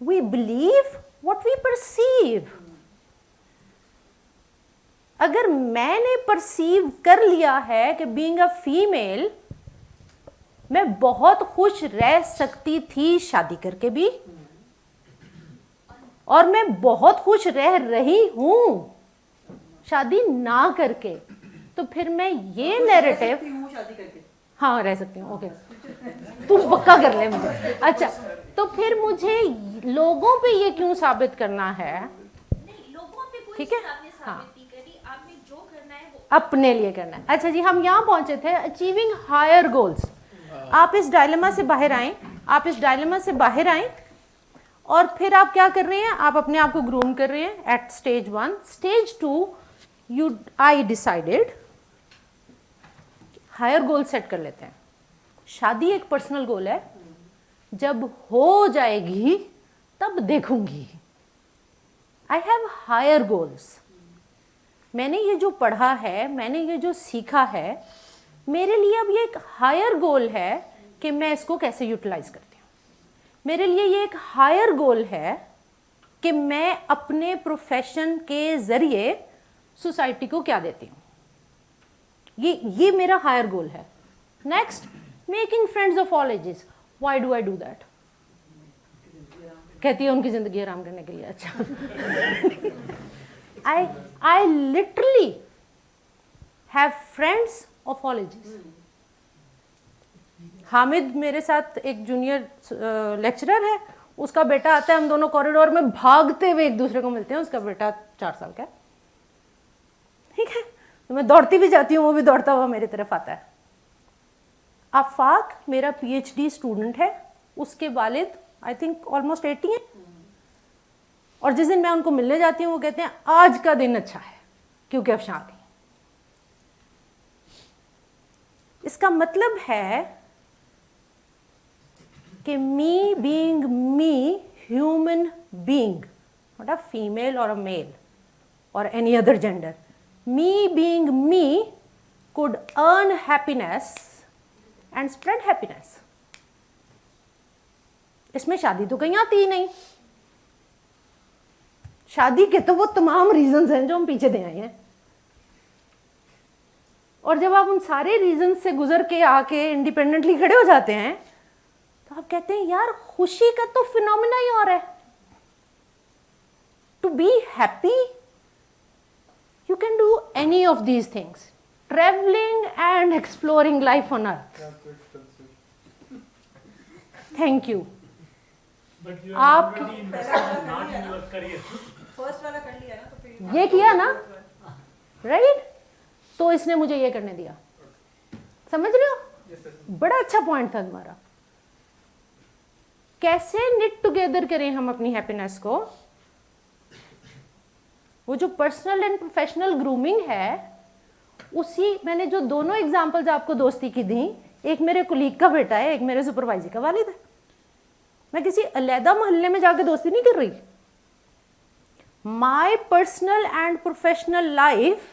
We believe what we perceive. अगर मैंने परसीव कर लिया है कि बीइंग अ फीमेल मैं बहुत खुश रह सकती थी शादी करके भी, और मैं बहुत खुश रह रही हूं शादी ना करके, तो फिर मैं ये नैरेटिव हाँ रह सकती हूँ. ओके तू पक्का कर ले मुझे. अच्छा, तो फिर मुझे लोगों पे ये क्यों साबित करना है? ठीक है, हाँ अपने लिए करना है. अच्छा जी, हम यहाँ पहुंचे थे अचीविंग हायर गोल्स. आप इस डायलेमा से बाहर आए, आप इस डायलेमा से बाहर आए और फिर आप क्या कर रहे हैं? आप अपने आप को ग्रूम कर रहे हैं at stage 1. Stage 2 I decided higher goal set कर लेते हैं. शादी एक पर्सनल गोल है, जब हो जाएगी तब देखूंगी. I have higher goals. मैंने ये जो पढ़ा है, मैंने ये जो सीखा है, मेरे लिए अब ये एक हायर गोल है कि मैं इसको कैसे यूटिलाइज करती हूँ. मेरे लिए ये एक हायर गोल है कि मैं अपने प्रोफेशन के ज़रिए सोसाइटी को क्या देती हूँ. ये मेरा हायर गोल है. Next, making friends of all ages. Why do I do that? कहती है उनकी ज़िंदगी आराम करने के लिए. अच्छा I literally have friends of all ages. Hamid मेरे साथ एक जूनियर लेक्चरर है, उसका बेटा आता है, हम दोनों कॉरिडोर में भागते हुए एक दूसरे को मिलते हैं. उसका बेटा 4 साल का है. ठीक है, तो मैं दौड़ती भी जाती हूँ, वो भी दौड़ता हुआ मेरी तरफ आता है. आफाक मेरा PhD स्टूडेंट है, उसके वालिद आई थिंक ऑलमोस्ट 80 हैं. और जिस दिन मैं उनको मिलने जाती हूँ वो कहते हैं आज का दिन अच्छा है क्योंकि अब शादी. इसका मतलब है कि me being me, human being, not a female और अ मेल और any other gender, me being me could earn happiness and spread happiness. इसमें शादी तो कहीं आती ही नहीं. शादी के तो वो तमाम रीजंस हैं जो हम पीछे दे आए हैं, और जब आप उन सारे रीजंस से गुजर के आके इंडिपेंडेंटली खड़े हो जाते हैं तो आप कहते हैं यार खुशी का तो फिनोमिना ही और है. To be happy you can do any of these things. Travelling and exploring life on earth. Thank you. आप फर्स्ट वाला कर लिया ना, तो फिर ये किया ना, राइट? तो इसने मुझे ये करने दिया. समझ रहे हो? बड़ा अच्छा पॉइंट था तुम्हारा. कैसे निट टुगेदर करें हम अपनी हैप्पीनेस को? वो जो पर्सनल एंड प्रोफेशनल ग्रूमिंग है, उसी मैंने जो दोनों एग्जांपल्स आपको दोस्ती की दी, एक मेरे कुलीग का बेटा है, एक मेरे सुपरवाइजर का वालिद है. मैं किसी अलहदा मोहल्ले में जाके दोस्ती नहीं कर रही. My personal and professional life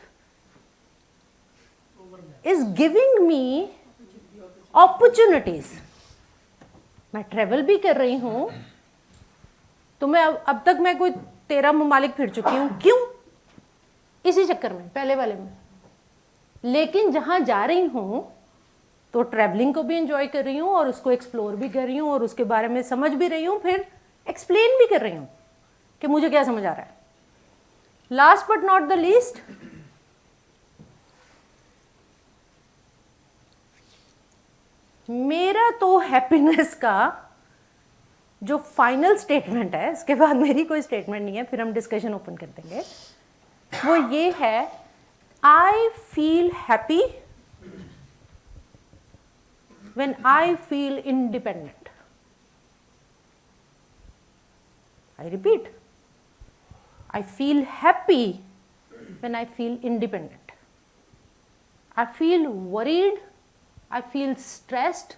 is giving me opportunities. मैं ट्रेवल भी कर रही हूँ, तो मैं अब तक मैं कोई 13 ममालिक फिर चुकी हूँ. क्यों? इसी चक्कर में, पहले वाले में. लेकिन जहाँ जा रही हूँ तो ट्रैवलिंग को भी एंजॉय कर रही हूँ और उसको एक्सप्लोर भी कर रही हूँ और उसके बारे में समझ भी रही हूँ, फिर एक्सप्लेन भी कर रही हूँ कि मुझे क्या समझ आ रहा है. Last but not the least, मेरा तो हैप्पीनेस का जो फाइनल स्टेटमेंट है, इसके बाद मेरी कोई स्टेटमेंट नहीं है, फिर हम डिस्कशन ओपन कर देंगे, वो ये है, I feel happy when I feel independent. I repeat, I feel happy when I feel independent. I feel worried, I feel stressed,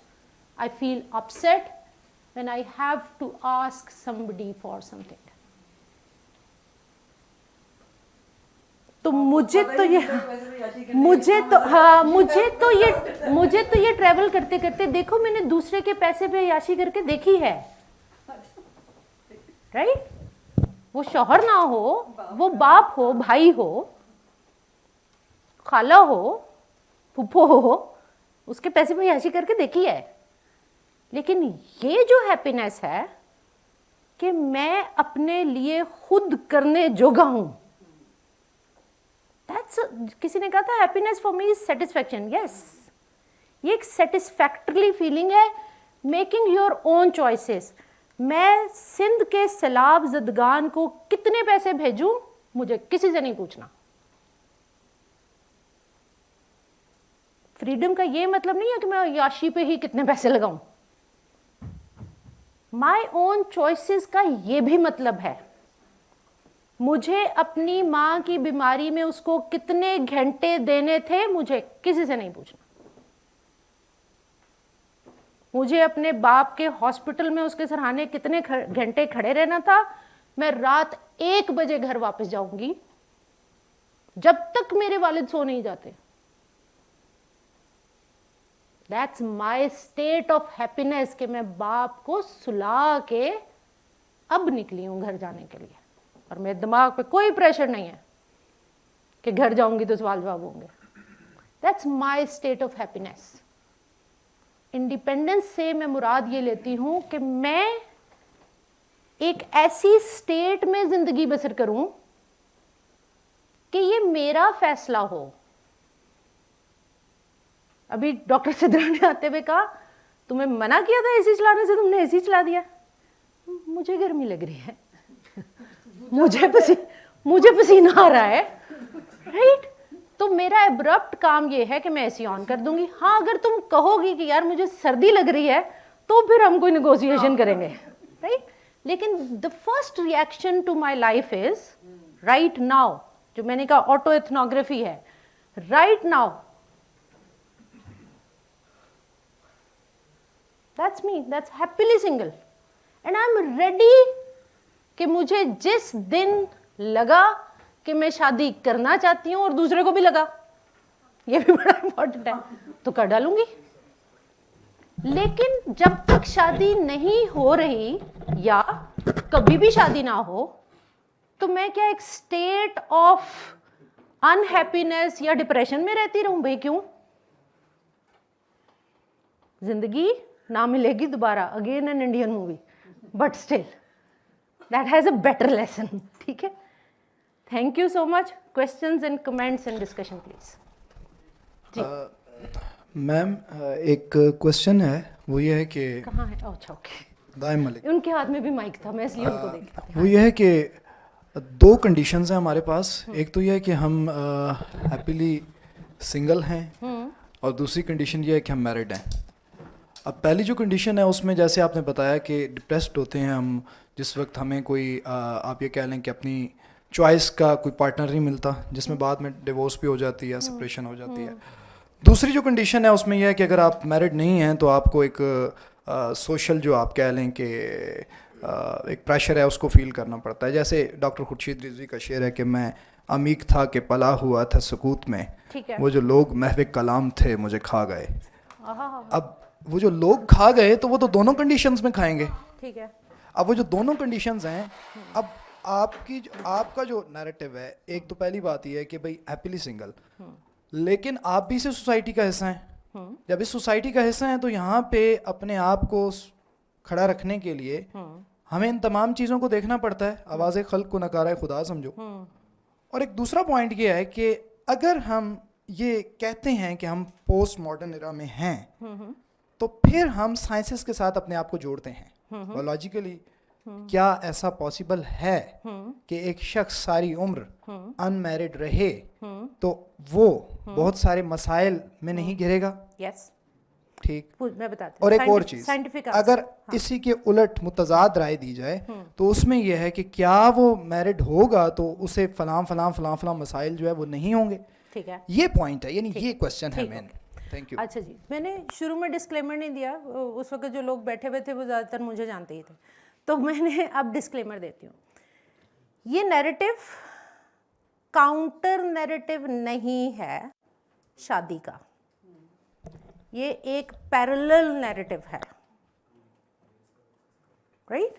I feel upset when I have to ask somebody for something. तो मुझे तो ये travel करते करते देखो मैंने दूसरे के पैसे पे याशी करके देखी है, राइट? वो शौहर ना हो, वो बाप हो, भाई हो, खाला हो, फूफो हो, उसके पैसे पे याशी करके देखी है। लेकिन ये जो हैप्पीनेस है कि मैं अपने लिए खुद करने जोगा हूं, दैट्स, किसी ने कहा था happiness for me is satisfaction. Yes, ये एक सेटिस्फैक्टरली फीलिंग है, मेकिंग योर ओन चॉइसेस। मैं सिंध के सैलाब ज़दगान को कितने पैसे भेजूं, मुझे किसी से नहीं पूछना। फ्रीडम का ये मतलब नहीं है कि मैं याशी पे ही कितने पैसे लगाऊं। माई ओन चॉइसेस का ये भी मतलब है, मुझे अपनी माँ की बीमारी में उसको कितने घंटे देने थे, मुझे किसी से नहीं पूछना। मुझे अपने बाप के हॉस्पिटल में उसके सराहने कितने घंटे खड़े रहना था, मैं रात 1 बजे घर वापस जाऊंगी जब तक मेरे वालिद सो नहीं जाते। That's my state of happiness कि मैं बाप को सुला के अब निकली हूं घर जाने के लिए, और मेरे दिमाग पे कोई प्रेशर नहीं है कि घर जाऊंगी तो सवाल जवाब होंगे। That's my state of happiness. Independence से मैं मुराद ये लेती हूं कि मैं एक ऐसी स्टेट में जिंदगी बसर करूं कि ये मेरा फैसला हो। अभी डॉक्टर सिद्धरा ने आते हुए कहा, तुम्हें मना किया था एसी चलाने से, तुमने एसी चला दिया। मुझे गर्मी लग रही है, मुझे पसीना आ रहा है, राइट? तो मेरा एब्रप्ट काम ये है कि मैं एसी ऑन कर दूंगी। हाँ, अगर तुम कहोगी कि यार मुझे सर्दी लग रही है, तो फिर हम कोई नेगोशिएशन करेंगे, राइट? लेकिन the first reaction to my life is right now, जो मैंने कहा ऑटो एथनोग्राफी है, right now that's me, that's happily single, and I am ready कि मुझे जिस दिन लगा कि मैं शादी करना चाहती हूं और दूसरे को भी लगा, ये भी बड़ा इंपॉर्टेंट है, तो कर डालूंगी। लेकिन जब तक शादी नहीं हो रही या कभी भी शादी ना हो, तो मैं क्या एक स्टेट ऑफ अनहैप्पीनेस या डिप्रेशन में रहती रहूं? भाई क्यों? जिंदगी ना मिलेगी दोबारा, again an Indian movie, but still that has a better lesson. ठीक है, thank you so much. Questions and comments and discussion please. जी मैम, एक क्वेश्चन है, वो ये है कि कहाँ है? अच्छा, ओके, दाइम मलिक, उनके हाथ में भी माइक था, मैं इसलिए उनको देख रहा वो ये है कि 2 कंडीशंस हैं हमारे पास। एक तो ये है कि हम हैप्पीली सिंगल हैं, और दूसरी कंडीशन ये है कि हम मैरिड हैं। अब पहली जो कंडीशन है उसमें जैसे आपने बताया कि डिप्रेस्ड होते हैं हम जिस वक्त हमें कोई आप ये कह लें कि अपनी चॉइस का कोई पार्टनर नहीं मिलता, जिसमें बाद में डिवोर्स भी हो जाती है, सेपरेशन हो जाती है। दूसरी जो कंडीशन है उसमें यह है कि अगर आप मैरिड नहीं हैं तो आपको एक सोशल जो आप कह लें कि एक प्रेशर है उसको फील करना पड़ता है। जैसे डॉक्टर खुर्शीद रिजवी का शेर है कि मैं अमीक था कि पला हुआ था सुकूत में, वो जो लोग महवे कलाम थे मुझे खा गए। अब वो जो लोग खा गए तो वो तो दोनों कंडीशंस में खाएंगे। ठीक है, अब वो जो दोनों कंडीशंस हैं, अब आपका जो नैरेटिव है, एक तो पहली बात ये है कि भाई हैप्पीली सिंगल, लेकिन आप भी इस सोसाइटी का हिस्सा हैं। जब इस सोसाइटी का हिस्सा हैं तो यहाँ पे अपने आप को खड़ा रखने के लिए हमें इन तमाम चीज़ों को देखना पड़ता है। आवाज़ खल्क को नकारा खुदा समझो। और एक दूसरा पॉइंट ये है कि अगर हम ये कहते हैं कि हम पोस्ट मॉडर्न एरा में हैं, तो फिर हम साइंसेस के साथ अपने आप को जोड़ते हैं। बायोलॉजिकली क्या ऐसा पॉसिबल है कि एक शख्स सारी उम्र अनमैरिड रहे तो वो बहुत सारे मसाइल में नहीं घिरेगा? यस, ठीक। मैं बताती हूँ। और एक और चीज, साइंटिफिक अगर इसी के उलट मुतजाद राय दी जाए तो उसमें यह है कि क्या वो मैरिड होगा तो उसे फलां मसाइल जो है वो नहीं होंगे। ठीक है, ये पॉइंट है, यानी ये क्वेश्चन है मेन। Thank you. अच्छा जी, मैंने शुरू में डिस्क्लेमर नहीं दिया, उस वक्त जो लोग बैठे हुए थे वो ज़्यादातर मुझे जानते ही थे, तो मैंने अब डिस्क्लेमर देती हूँ। ये नैरेटिव काउंटर नैरेटिव नहीं है शादी का, ये एक पैरेलल नैरेटिव है, राइट।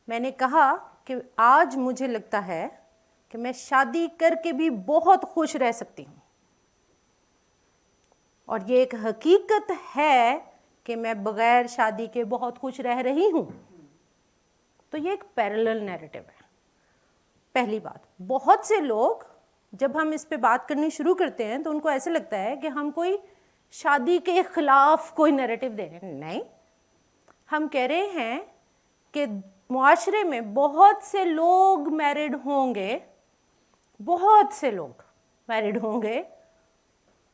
मैंने कहा कि आज मुझे लगता है कि मैं शादी करके भी बहुत खुश रह सकती हूँ, और ये एक हकीकत है कि मैं बगैर शादी के बहुत खुश रह रही हूँ। तो ये एक पैरेलल नैरेटिव है। पहली बात, बहुत से लोग जब हम इस पे बात करनी शुरू करते हैं तो उनको ऐसे लगता है कि हम कोई शादी के खिलाफ कोई नैरेटिव दे रहे हैं। नहीं, हम कह रहे हैं कि मुआशरे में बहुत से लोग मैरिड होंगे, बहुत से लोग मैरिड होंगे,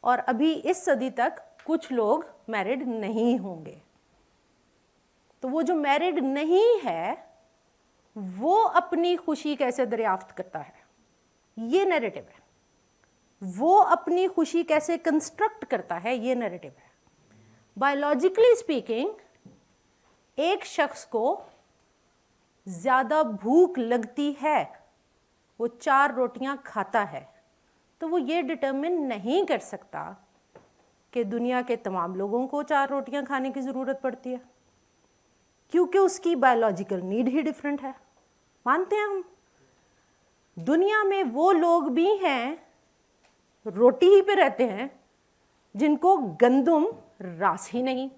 और अभी इस सदी तक कुछ लोग मैरिड नहीं होंगे। तो वो जो मैरिड नहीं है वो अपनी खुशी कैसे दरियाफ्त करता है, ये नैरेटिव है। वो अपनी खुशी कैसे कंस्ट्रक्ट करता है, ये नैरेटिव है। बायोलॉजिकली स्पीकिंग, एक शख्स को ज़्यादा भूख लगती है, वो 4 रोटियां खाता है, तो वो ये डिटर्मिन नहीं कर सकता कि दुनिया के तमाम लोगों को 4 रोटियां खाने की ज़रूरत पड़ती है, क्योंकि उसकी बायोलॉजिकल नीड ही डिफरेंट है। मानते हैं हम, दुनिया में वो लोग भी हैं, रोटी ही पे रहते हैं, जिनको गंदुम रास ही नहीं,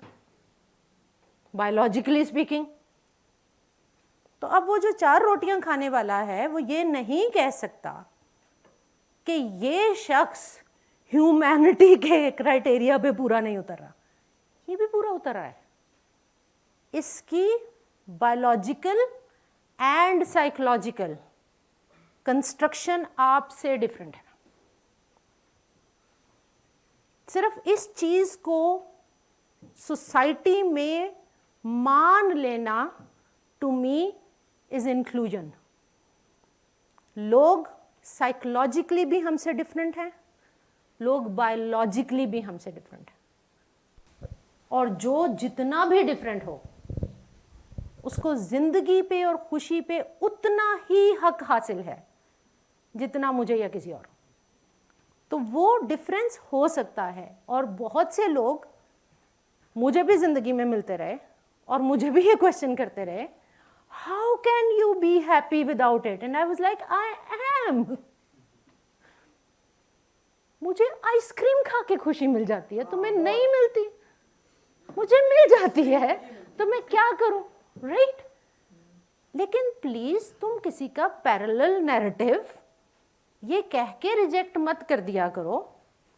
बायोलॉजिकली स्पीकिंग। तो अब वो जो 4 रोटियां खाने वाला है वो ये नहीं कह सकता कि ये शख्स ह्यूमैनिटी के क्राइटेरिया पे पूरा नहीं उतर रहा, ये भी पूरा उतर रहा है। इसकी बायोलॉजिकल एंड साइकोलॉजिकल कंस्ट्रक्शन आपसे डिफरेंट है। सिर्फ इस चीज को सोसाइटी में मान लेना टू मी इज इंक्लूजन। लोग साइकोलॉजिकली भी हमसे डिफरेंट हैं, लोग बायोलॉजिकली भी हमसे डिफरेंट हैं, और जो जितना भी डिफरेंट हो उसको जिंदगी पे और खुशी पे उतना ही हक हासिल है जितना मुझे या किसी और। तो वो डिफरेंस हो सकता है, और बहुत से लोग मुझे भी जिंदगी में मिलते रहे और मुझे भी ये क्वेश्चन करते रहे, how can you be happy without it, and I was like I am. मुझे आइसक्रीम खा के खुशी मिल जाती है, तुम्हें नहीं मिलती, मुझे मिल जाती है, तो मैं क्या करूं, राइट। लेकिन प्लीज तुम किसी का पैरेलल नैरेटिव ये कह के रिजेक्ट मत कर दिया करो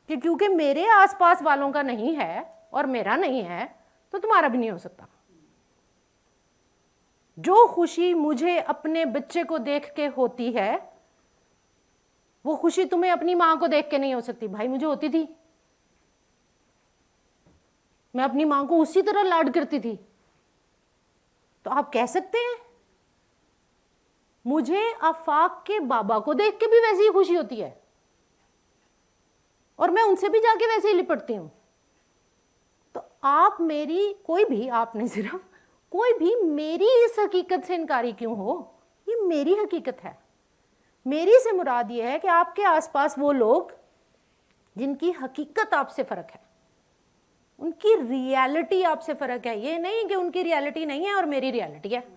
कि क्योंकि मेरे आसपास वालों का नहीं है और मेरा नहीं है तो तुम्हारा भी नहीं हो सकता। जो खुशी मुझे अपने बच्चे को देख के होती है वो खुशी तुम्हें अपनी मां को देख के नहीं हो सकती। भाई मुझे होती थी, मैं अपनी मां को उसी तरह लाड करती थी। तो आप कह सकते हैं मुझे आफाक के बाबा को देख के भी वैसी ही खुशी होती है और मैं उनसे भी जाके वैसे ही लिपटती हूं। तो आप मेरी, कोई भी, आप नहीं सिर्फ, कोई भी मेरी इस हकीकत से इनकारी क्यों हो, ये मेरी हकीकत है। मेरी से मुराद ये है कि आपके आसपास वो लोग जिनकी हकीकत आपसे फर्क है, उनकी रियलिटी आपसे फर्क है। ये नहीं कि उनकी रियलिटी नहीं है और मेरी रियलिटी है।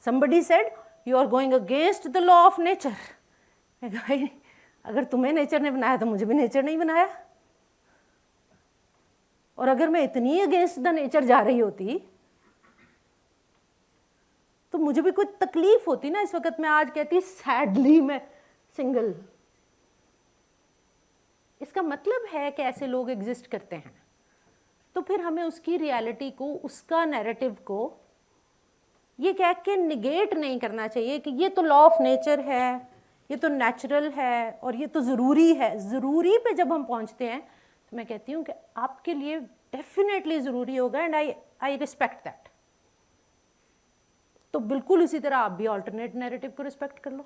Somebody said you are going against the law of nature. भाई अगर तुम्हें नेचर ने बनाया तो मुझे भी नेचर नहीं बनाया, और अगर मैं इतनी अगेंस्ट द नेचर जा रही होती तो मुझे भी कोई तकलीफ होती ना। इस वक्त मैं आज कहती सैडली मैं सिंगल। इसका मतलब है कि ऐसे लोग एग्जिस्ट करते हैं, तो फिर हमें उसकी रियलिटी को, उसका नैरेटिव को ये कह के निगेट नहीं करना चाहिए कि ये तो लॉ ऑफ नेचर है, ये तो नेचुरल है और ये तो ज़रूरी है। ज़रूरी पे जब हम पहुंचते हैं तो मैं कहती हूँ कि आपके लिए डेफिनेटली ज़रूरी होगा, एंड आई रिस्पेक्ट दैट। तो बिल्कुल उसी तरह आप भी ऑल्टरनेट नैरेटिव को रिस्पेक्ट कर लो।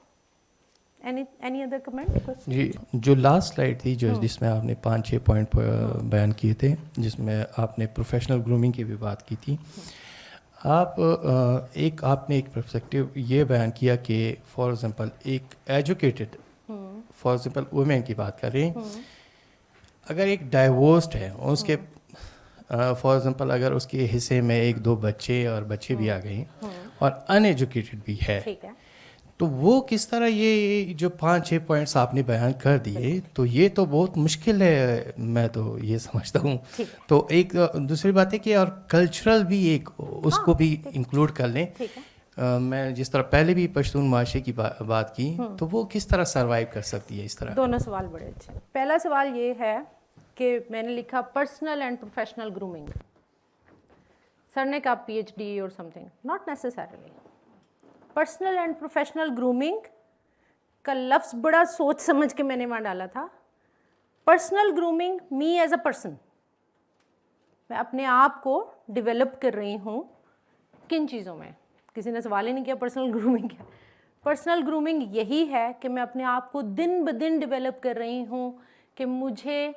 Any other comment? जी, जो लास्ट स्लाइड थी जो जिसमें आपने 5-6 पॉइंट बयान किए थे, जिसमें आपने प्रोफेशनल ग्रूमिंग की भी बात की थी, आपने एक पर्सपेक्टिव ये बयान किया कि फॉर एग्जांपल एक एजुकेटेड, फॉर एग्जांपल वुमेन की बात करें, अगर एक डाइवोर्स्ड है उसके फॉर एग्जांपल अगर उसके हिस्से में 1-2 बच्चे और बच्चे भी आ गए और अनएजुकेटेड भी है, ठीक है, तो वो किस तरह ये जो 5-6 पॉइंट्स आपने बयान कर दिए, तो ये तो बहुत मुश्किल है, मैं तो ये समझता हूँ। तो एक दूसरी बात है कि और कल्चरल भी एक उसको भी इंक्लूड कर लें। मैं जिस तरह पहले भी पश्तून माशरे की बात की, तो वो किस तरह सरवाइव कर सकती है इस तरह? दोनों सवाल बड़े अच्छे। पहला सवाल ये है कि मैंने लिखा personal and professional grooming. Sir ने कहा PhD और something, not necessarily. Personal and professional grooming का लफ्ज़ बड़ा सोच समझ के मैंने वहाँ डाला था। Personal grooming, me as a person, मैं अपने आप को डेवलप कर रही हूँ किन चीज़ों में? किसी ने सवाल ही नहीं किया पर्सनल ग्रूमिंग क्या। पर्सनल ग्रूमिंग यही है कि मैं अपने आप को दिन ब दिन डेवलप कर रही हूँ कि मुझे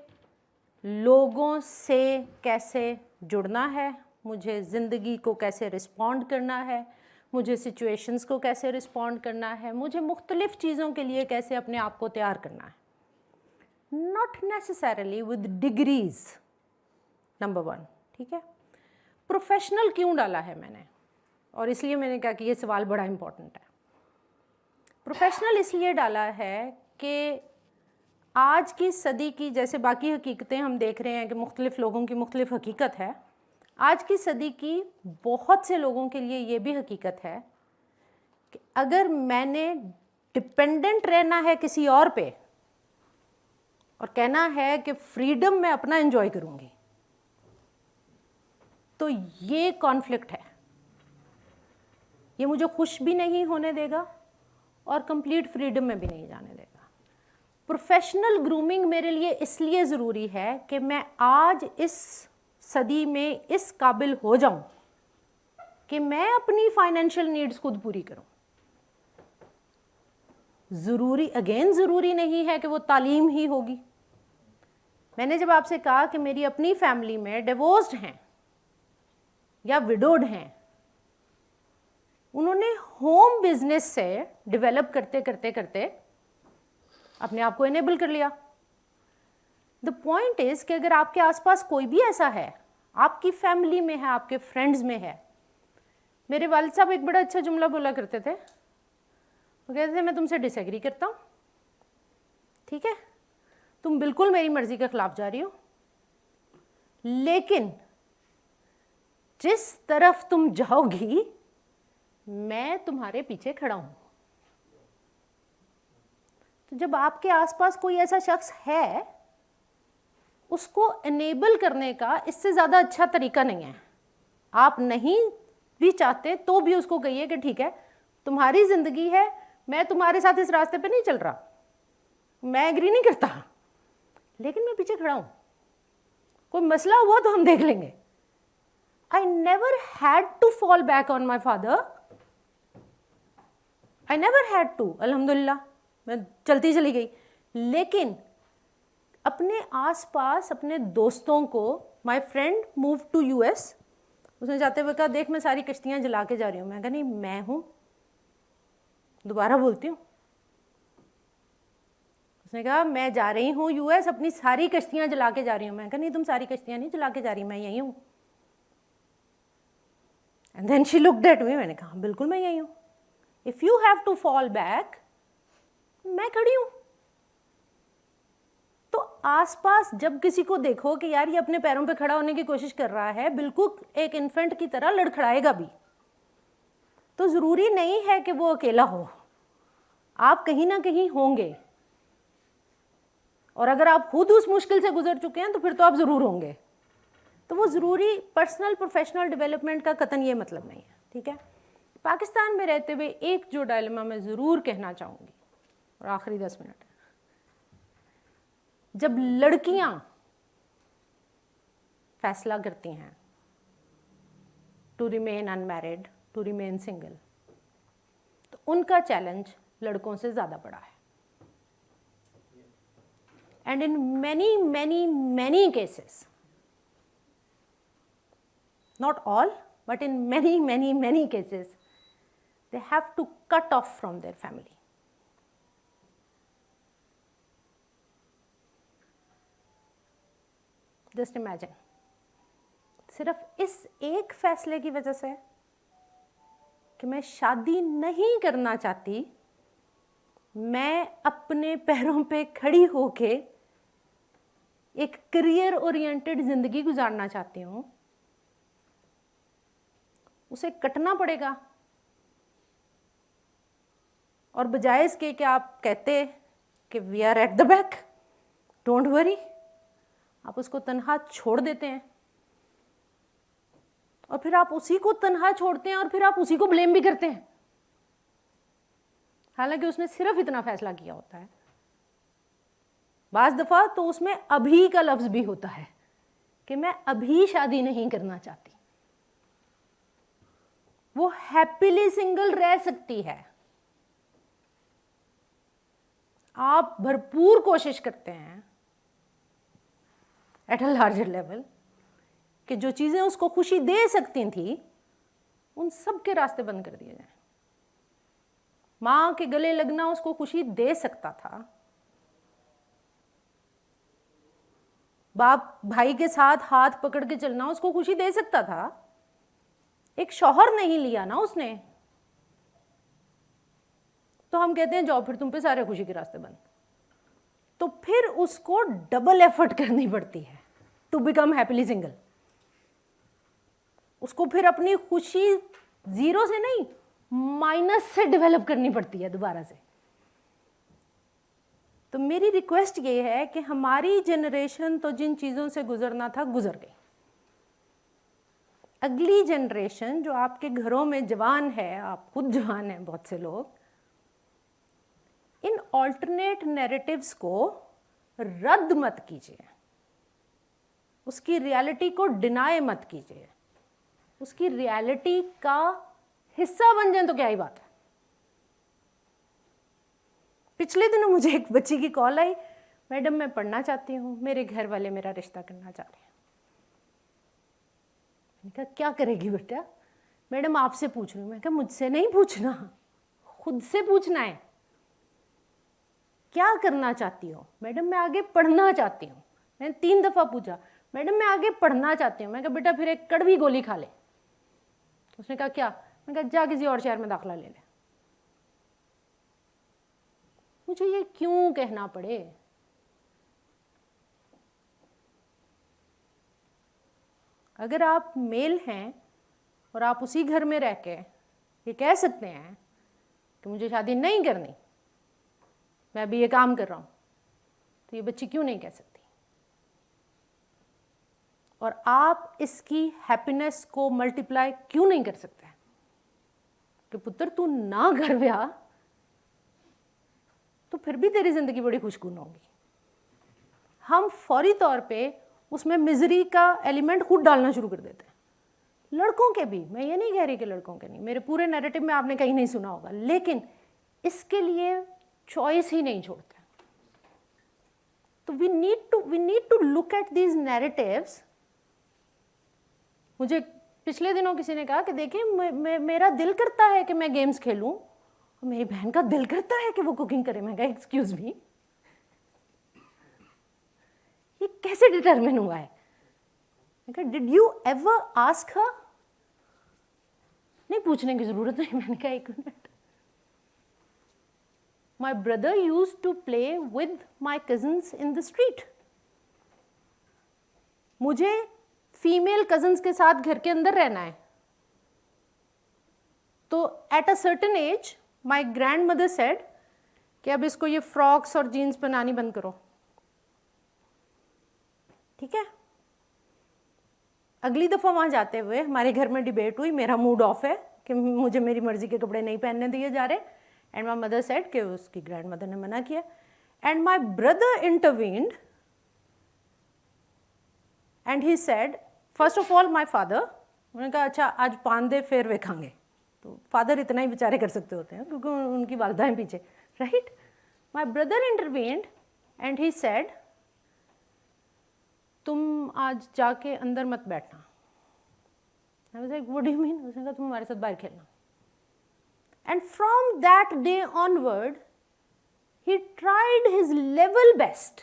लोगों से कैसे जुड़ना है, मुझे ज़िंदगी को कैसे रिस्पॉन्ड करना है, मुझे सिचुएशंस को कैसे रिस्पॉन्ड करना है, मुझे मुख्तलिफ़ चीज़ों के लिए कैसे अपने आप को तैयार करना है। Not necessarily with degrees, number 1, ठीक है। प्रोफेशनल क्यों डाला है मैंने, और इसलिए मैंने कहा कि ये सवाल बड़ा इम्पोर्टेंट है। प्रोफेशनल इसलिए डाला है कि आज की सदी की, जैसे बाकी हकीकतें हम देख रहे हैं कि मुख्तलिफ़ लोगों की मुख्तलिफ़ हकीकत है, आज की सदी की बहुत से लोगों के लिए ये भी हकीकत है कि अगर मैंने डिपेंडेंट रहना है किसी और पे और कहना है कि फ्रीडम मैं अपना एंजॉय करूँगी, तो ये कॉन्फ्लिक्ट है। ये मुझे खुश भी नहीं होने देगा और कंप्लीट फ्रीडम में भी नहीं जाने देगा। प्रोफेशनल ग्रूमिंग मेरे लिए इसलिए ज़रूरी है कि मैं आज इस सदी में इस काबिल हो जाऊं कि मैं अपनी फाइनेंशियल नीड्स खुद पूरी करूं। ज़रूरी नहीं है कि वो तालीम ही होगी। मैंने जब आपसे कहा कि मेरी अपनी फैमिली में डिवोर्स्ड हैं या विडोड हैं, उन्होंने होम बिजनेस से डेवलप करते करते करते अपने आप को इनेबल कर लिया। द पॉइंट इज़ कि अगर आपके आसपास कोई भी ऐसा है, आपकी फैमिली में है, आपके फ्रेंड्स में है। मेरे वालिद साहब एक बड़ा अच्छा जुमला बोला करते थे, वो कहते थे मैं तुमसे डिसएग्री करता हूँ, ठीक है, तुम बिल्कुल मेरी मर्ज़ी के ख़िलाफ़ जा रही हो, लेकिन जिस तरफ तुम जाओगी मैं तुम्हारे पीछे खड़ा हूँ। तो जब आपके आसपास कोई ऐसा शख्स है, उसको इनेबल करने का इससे ज़्यादा अच्छा तरीका नहीं है। आप नहीं भी चाहते तो भी उसको कहिए कि ठीक है, तुम्हारी ज़िंदगी है, मैं तुम्हारे साथ इस रास्ते पे नहीं चल रहा, मैं एग्री नहीं करता, लेकिन मैं पीछे खड़ा हूँ, कोई मसला हुआ तो हम देख लेंगे। I never had to fall back on my father, I never had to, अल्हम्दुलिल्लाह मैं चलती चली गई। लेकिन अपने आसपास अपने दोस्तों को, my friend move to US, उसने जाते हुए कहा देख मैं सारी कश्तियाँ जला के जा रही हूँ। मैं कहा नहीं, मैं हूँ, दोबारा बोलती हूँ। उसने कहा मैं जा रही हूँ US, अपनी सारी कश्तियाँ जला के जा रही हूँ। मैं कहा नहीं, तुम सारी कश्तियाँ नहीं जला के जा रही, मैं यही हूँ। And then she looked at me, मैंने कहा बिल्कुल मैं यही हूँ। If you have to fall back, मैं खड़ी हूँ। तो आसपास जब किसी को देखो कि यार ये अपने पैरों पे खड़ा होने की कोशिश कर रहा है, बिल्कुल एक इन्फेंट की तरह लड़खड़ाएगा भी, तो ज़रूरी नहीं है कि वो अकेला हो, आप कहीं ना कहीं होंगे। और अगर आप खुद उस मुश्किल से गुजर चुके हैं तो फिर तो आप ज़रूर होंगे। तो वो ज़रूरी पर्सनल प्रोफेशनल डेवलपमेंट का कतन ये मतलब नहीं है, ठीक है। पाकिस्तान में रहते हुए एक जो डायलेमा मैं ज़रूर कहना चाहूँगी, और आखिरी 10 मिनट, जब लड़कियाँ फैसला करती हैं to remain unmarried, to remain single, तो उनका चैलेंज लड़कों से ज़्यादा बड़ा है. And in many many many cases, not all, but in many many many cases, they have to cut off from their family. Just imagine, सिर्फ इस एक फैसले की वजह से कि मैं शादी नहीं करना चाहती, मैं अपने पैरों पे खड़ी होके एक करियर ओरिएंटेड जिंदगी गुजारना चाहती हूँ, उसे कटना पड़ेगा. और बजाय इसके कि आप कहते कि we are at the back, don't worry, आप उसको तन्हा छोड़ देते हैं. और फिर आप उसी को तन्हा छोड़ते हैं और फिर आप उसी को ब्लेम भी करते हैं, हालांकि उसने सिर्फ इतना फैसला किया होता है. बाज़ दफ़ा तो उसमें अभी का लफ्ज़ भी होता है कि मैं अभी शादी नहीं करना चाहती. वो हैप्पीली सिंगल रह सकती है. आप भरपूर कोशिश करते हैं एट अ लार्जर लेवल कि जो चीज़ें उसको खुशी दे सकती थी उन सब के रास्ते बंद कर दिए जाएं. माँ के गले लगना उसको खुशी दे सकता था, बाप भाई के साथ हाथ पकड़ के चलना उसको खुशी दे सकता था. एक शौहर नहीं लिया ना उसने, तो हम कहते हैं जाओ फिर तुम पे सारे खुशी के रास्ते बंद. तो फिर उसको डबल एफर्ट करनी पड़ती है टू बिकम हैप्पीली सिंगल. उसको फिर अपनी खुशी जीरो से नहीं, माइनस से डेवलप करनी पड़ती है दोबारा से. तो मेरी रिक्वेस्ट ये है कि हमारी जनरेशन तो जिन चीज़ों से गुजरना था गुजर गई. अगली जनरेशन जो आपके घरों में जवान है, आप खुद जवान हैं बहुत से लोग, इन ऑल्टरनेट नैरेटिव्स को रद्द मत कीजिए, उसकी रियलिटी को डिनाय मत कीजिए, उसकी रियलिटी का हिस्सा बन जाए तो क्या ही बात है. पिछले दिनों मुझे एक बच्ची की कॉल आई, मैडम मैं पढ़ना चाहती हूँ, मेरे घर वाले मेरा रिश्ता करना चाह रहे हैं. मैंने कहा क्या करेगी बेटा? मैडम आपसे पूछ रही हूँ. मैंने कहा मुझसे नहीं पूछना, खुद से पूछना है. क्या करना चाहती हो? मैडम मैं आगे पढ़ना चाहती हूँ. मैंने 3 दफ़ा पूछा, मैडम मैं आगे पढ़ना चाहती हूँ. मैंने कहा बेटा फिर एक कड़वी गोली खा ले. उसने कहा क्या? मैंने कहा जा किसी और शहर में दाखिला ले ले. मुझे ये क्यों कहना पड़े? अगर आप मेल हैं और आप उसी घर में रह के ये कह सकते हैं कि मुझे शादी नहीं करनी, मैं अभी ये काम कर रहा हूँ, तो ये बच्ची क्यों नहीं कह सकती? और आप इसकी हैप्पीनेस को मल्टीप्लाई क्यों नहीं कर सकते कि पुत्र तू ना घर ब्याह तो फिर भी तेरी ज़िंदगी बड़ी खुशगुन होगी. हम फौरी तौर पे उसमें मिजरी का एलिमेंट खुद डालना शुरू कर देते हैं. लड़कों के भी, मैं ये नहीं कह रही कि लड़कों के नहीं, मेरे पूरे नैरेटिव में आपने कहीं नहीं सुना होगा, लेकिन इसके लिए चॉइस ही नहीं छोड़ते. तो we need to look at these narratives. मुझे पिछले दिनों किसी ने कहा कि देखिए मेरा दिल करता है कि मैं गेम्स खेलूं, और मेरी बहन का दिल करता है कि वो कुकिंग करे. मैं कहा एक्सक्यूज मी, ये कैसे डिटरमिन हुआ है? मैं कहा did you ever ask her? नहीं, पूछने की जरूरत नहीं. मैंने कहा एक minute. My brother use to play with my cousins in the street. मुझे फीमेल कजन्स के साथ घर के अंदर रहना है, तो at a certain age my grandmother said कि अब इसको ये फ्रॉक्स और जीन्स पहनानी बंद करो. ठीक है, अगली दफ़ा वहाँ जाते हुए हमारे घर में डिबेट हुई, मेरा मूड ऑफ है कि मुझे मेरी मर्जी के कपड़े नहीं पहनने दिए जा रहे, एंड माई मदर सेड कि उसकी ग्रैंड मदर ने मना किया, and my brother intervened and he said first of all my father, उन्होंने कहा अच्छा आज पान दे फिर वेखांगे, तो फादर इतना ही बेचारे कर सकते होते हैं क्योंकि उनकी वालदा है पीछे, right. My brother intervened and he said तुम आज जाके अंदर मत बैठना। I was like what do you mean? उसने कहा तुम हमारे साथ बाहर खेलना। And from that day onward he tried his level best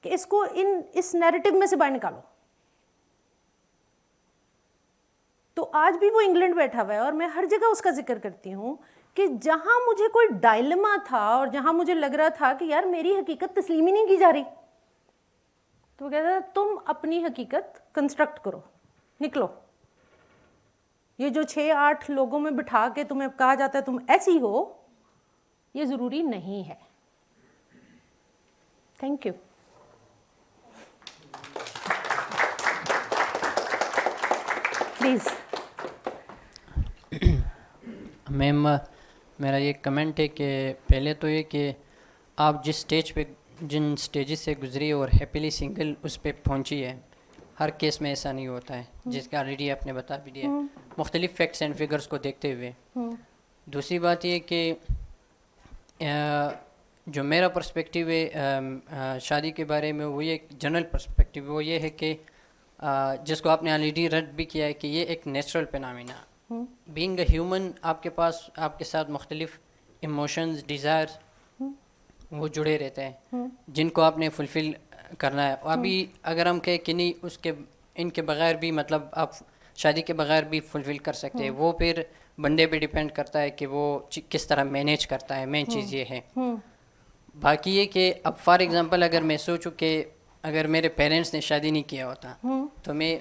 कि इसको इस नैरेटिव में से बाहर निकालो। तो आज भी वो इंग्लैंड बैठा हुआ है और मैं हर जगह उसका जिक्र करती हूँ कि जहाँ मुझे कोई डायलेमा था और जहाँ मुझे लग रहा था कि यार मेरी हकीकत तस्लीम ही नहीं की जा रही, तो वो कहता था तुम अपनी हकीकत कंस्ट्रक्ट करो, निकलो। ये जो 6-8 लोगों में बिठा के तुम्हें कहा जाता है तुम ऐसी हो, ये ज़रूरी नहीं है। Thank you. प्लीज़। मैम मेरा ये कमेंट है कि पहले तो ये कि आप जिस स्टेज पे जिन स्टेजेस से गुजरी और हैप्पीली सिंगल उस पर पहुँची है, हर केस में ऐसा नहीं होता है, जिसका ऑलरेडी आपने बता भी दिया मुख्तलिफ फैक्ट्स एंड फिगर्स को देखते हुए। दूसरी बात ये कि जो मेरा पर्सपेक्टिव है शादी के बारे में, वो ये जनरल पर्सपेक्टिव वो ये है कि जिसको आपने ऑलरेडी रद्द भी किया है कि ये एक natural phenomena, being a human, आपके पास आपके साथ मुख्तलिफ इमोशंस, डिज़ायर्स वो जुड़े रहते हैं जिनको आपने फुलफ़िल करना है। अभी अगर हम कहें कि नहीं उसके इनके बगैर भी मतलब आप शादी के बगैर भी फुलफ़िल कर सकते हैं, वो फिर बंदे पे डिपेंड करता है कि वो किस तरह मैनेज करता है। मेन चीज़ ये है। बाकी ये कि अब फॉर एग्ज़ाम्पल अगर मैं सोचूं कि अगर मेरे पेरेंट्स ने शादी नहीं किया होता तो मैं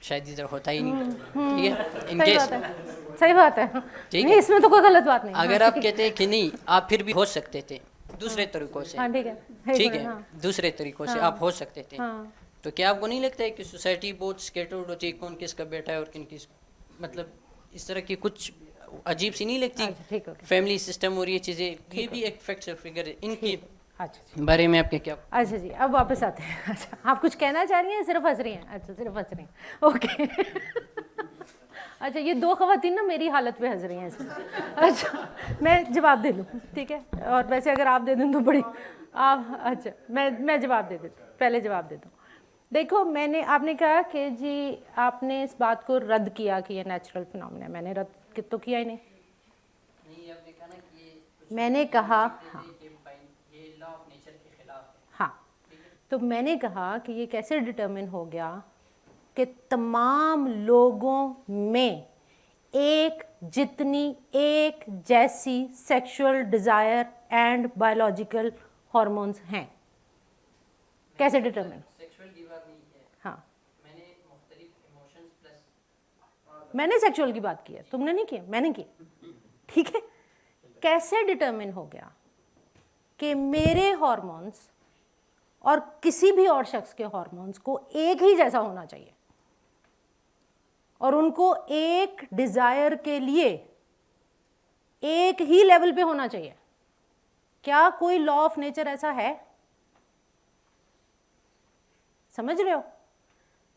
शायद इधर होता ही नहीं। ठीक है, इन केस सही बात है, ठीक है, इसमें तो कोई गलत बात नहीं। अगर आप कहते हैं कि नहीं आप फिर भी हो सकते थे दूसरे तरीकों से, ठीक है, दूसरे तरीकों से आप हो सकते थे, तो क्या आपको नहीं लगता है कि सोसाइटी बहुत स्कैटर्ड होती है, कौन किसका बेटा है और किन किस, मतलब इस तरह की कुछ अजीब सी नहीं लगती फैमिली सिस्टम और ये चीज़ें? ये भी एक फैक्ट फिगर है, इनकी बारे में आपके क्या? अच्छा जी, अब वापस आते हैं। अच्छा, आप कुछ कहना चाह रही हैं, सिर्फ हंस रही हैं? अच्छा, सिर्फ हंस रही हैं, ओके। अच्छा, ये 2 ख़वातीन ना मेरी हालत पे हंस रही हैं इसमें। अच्छा, मैं जवाब दे लूँ, ठीक है? और वैसे अगर आप दे दें तो बड़ी आप, अच्छा मैं जवाब दे देती हूँ, पहले जवाब दे दूँ। देखो, आपने कहा कि जी आपने इस बात को रद्द किया कि ये नेचुरल फिनोमेना, मैंने रद्द तो किया ही नहीं। मैंने कहा हाँ, तो मैंने कहा कि ये कैसे डिटर्मिन हो गया कि तमाम लोगों में एक जैसी sexual desire and biological hormones हैं। कैसे डिटर्मिन? हाँ, मैंने सेक्सुअल की बात की है, तुमने नहीं की, मैंने की, ठीक है? कैसे डिटर्मिन हो गया कि मेरे हॉर्मोन्स और किसी भी और शख्स के हॉर्मोन्स को एक ही जैसा होना चाहिए और उनको एक डिज़ायर के लिए एक ही लेवल पे होना चाहिए? क्या कोई लॉ ऑफ नेचर ऐसा है? समझ रहे हो?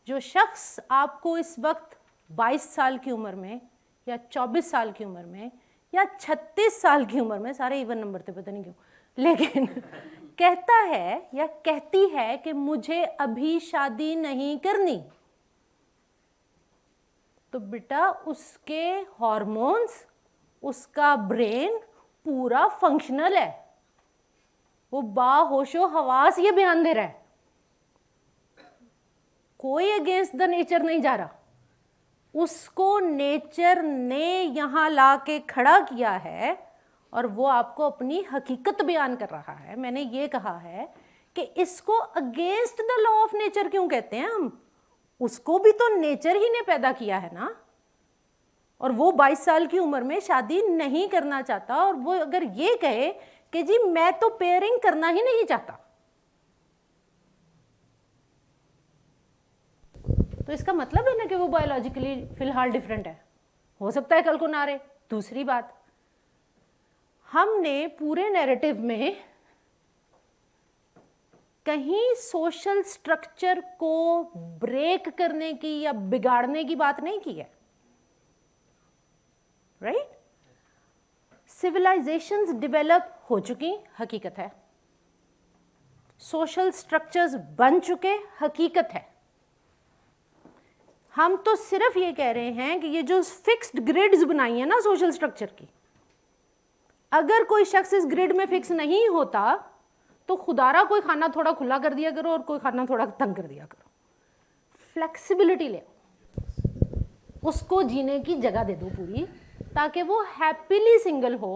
जो शख्स आपको इस वक्त 22 साल की उम्र में या 24 साल की उम्र में या 36 साल की उम्र में, सारे इवन नंबर थे पता नहीं क्यों, लेकिन कहता है या कहती है कि मुझे अभी शादी नहीं करनी, तो बेटा उसके हॉर्मोन्स, उसका ब्रेन पूरा फंक्शनल है, वो बाहोशो हवास ये बयान दे रहा है, कोई अगेंस्ट द नेचर नहीं जा रहा, उसको नेचर ने यहाँ ला के खड़ा किया है और वो आपको अपनी हकीकत बयान कर रहा है। मैंने ये कहा है कि इसको against the law of nature क्यों कहते हैं हम? उसको भी तो नेचर ही ने पैदा किया है ना, और वो 22 साल की उम्र में शादी नहीं करना चाहता और वो अगर ये कहे कि जी मैं तो पेयरिंग करना ही नहीं चाहता, तो इसका मतलब है ना कि वो बायोलॉजिकली फिलहाल डिफरेंट है, हो सकता है कल को ना रहे। दूसरी बात, हमने पूरे नैरेटिव में कहीं सोशल स्ट्रक्चर को ब्रेक करने की या बिगाड़ने की बात नहीं की है, राइट? सिविलाइजेशंस डेवलप हो चुकी, हकीकत है। सोशल स्ट्रक्चर्स बन चुके, हकीकत है। हम तो सिर्फ ये कह रहे हैं कि ये जो फिक्स्ड ग्रिड्स बनाई है ना सोशल स्ट्रक्चर की, अगर कोई शख्स इस ग्रिड में फिक्स नहीं होता तो खुदारा कोई खाना थोड़ा खुला कर दिया करो और कोई खाना थोड़ा तंग कर दिया करो। फ्लेक्सिबिलिटी ले, उसको जीने की जगह दे दो पूरी, ताकि वो हैप्पीली सिंगल हो,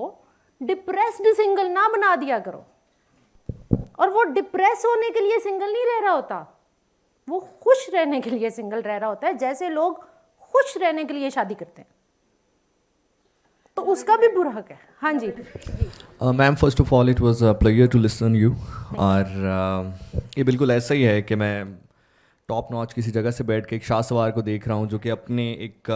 डिप्रेस्ड सिंगल ना बना दिया करो। और वो डिप्रेस होने के लिए सिंगल नहीं रह रहा होता, वो खुश रहने के लिए सिंगल रह रहा होता है, जैसे लोग खुश रहने के लिए शादी करते हैं, तो उसका भी बुरा हक है। हाँ जी ma'am, first of all it was a pleasure to listen you. और ये बिल्कुल ऐसा ही है कि मैं टॉप नॉच किसी जगह से बैठ के एक शाहसवार को देख रहा हूँ जो कि अपने एक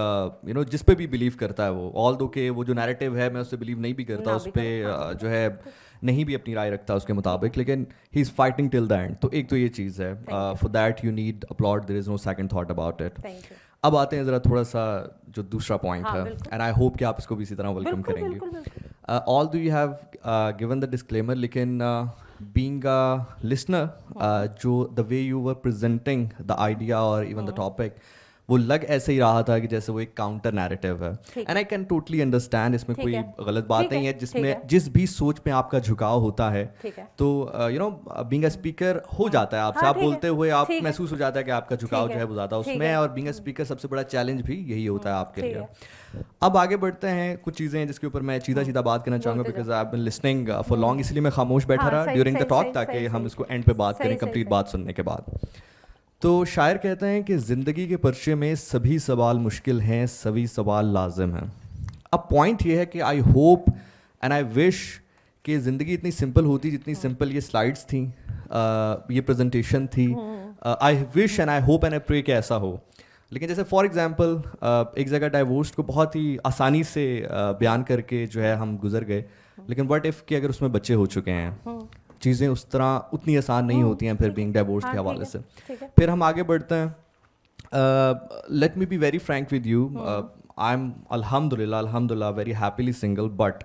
जिस पे भी बिलीव करता है वो, ऑल दो के वो जो नैरेटिव है मैं उससे बिलीव नहीं भी करता, उस पर जो है नहीं भी अपनी राय रखता उसके मुताबिक, लेकिन he is fighting till the end. तो एक तो ये चीज़ है, for that you need applaud, there is no second thought about it. अब आते हैं ज़रा थोड़ा सा जो दूसरा पॉइंट है, एंड आई होप कि आप इसको भी इसी तरह वेलकम करेंगे। All do you have given the disclaimer, लेकिन being a listener, जो the way you were presenting the idea or even the topic, वो लग ऐसे ही रहा था कि जैसे वो एक काउंटर नैरेटिव है। And I can totally understand, इसमें कोई गलत बात नहीं है, जिसमें जिस भी सोच में आपका झुकाव होता है, तो बीइंग अ स्पीकर हो जाता है आपसे, आप बोलते हुए आप महसूस हो जाता है कि आपका झुकाव जो है वो ज़्यादा उसमें, और बीइंग अ स्पीकर सबसे बड़ा चैलेंज भी यही होता है आपके लिए। अब आगे बढ़ते हैं, कुछ चीज़ें हैं जिसके ऊपर मैं सीधा सीधा बात करना चाहूँगा, because I have been listening for long, इसलिए मैं खामोश बैठा रहा ड्यूरिंग द टॉक, ताकि हम इसको एंड पे बात करें कंप्लीट बात सुनने के बाद। तो शायर कहते हैं कि ज़िंदगी के पर्चे में सभी सवाल मुश्किल हैं, सभी सवाल लाजिम हैं। अब पॉइंट ये है कि आई होप एंड आई विश कि ज़िंदगी इतनी सिंपल होती जितनी सिंपल ये स्लाइड्स थी, ये प्रेजेंटेशन थी। I wish and I hope and I pray कि ऐसा हो। लेकिन जैसे फॉर एग्जांपल एक जगह डाइवोर्स को बहुत ही आसानी से बयान करके जो है हम गुजर गए, लेकिन व्हाट इफ़ कि अगर उसमें बच्चे हो चुके हैं, चीज़ें उस तरह उतनी आसान नहीं होती हैं फिर बीइंग डाइवोर्स के हवाले से। फिर हम आगे बढ़ते हैं। Let me be very Frank with you, I am अल्हम्दुलिल्लाह वेरी हैप्पीली सिंगल, बट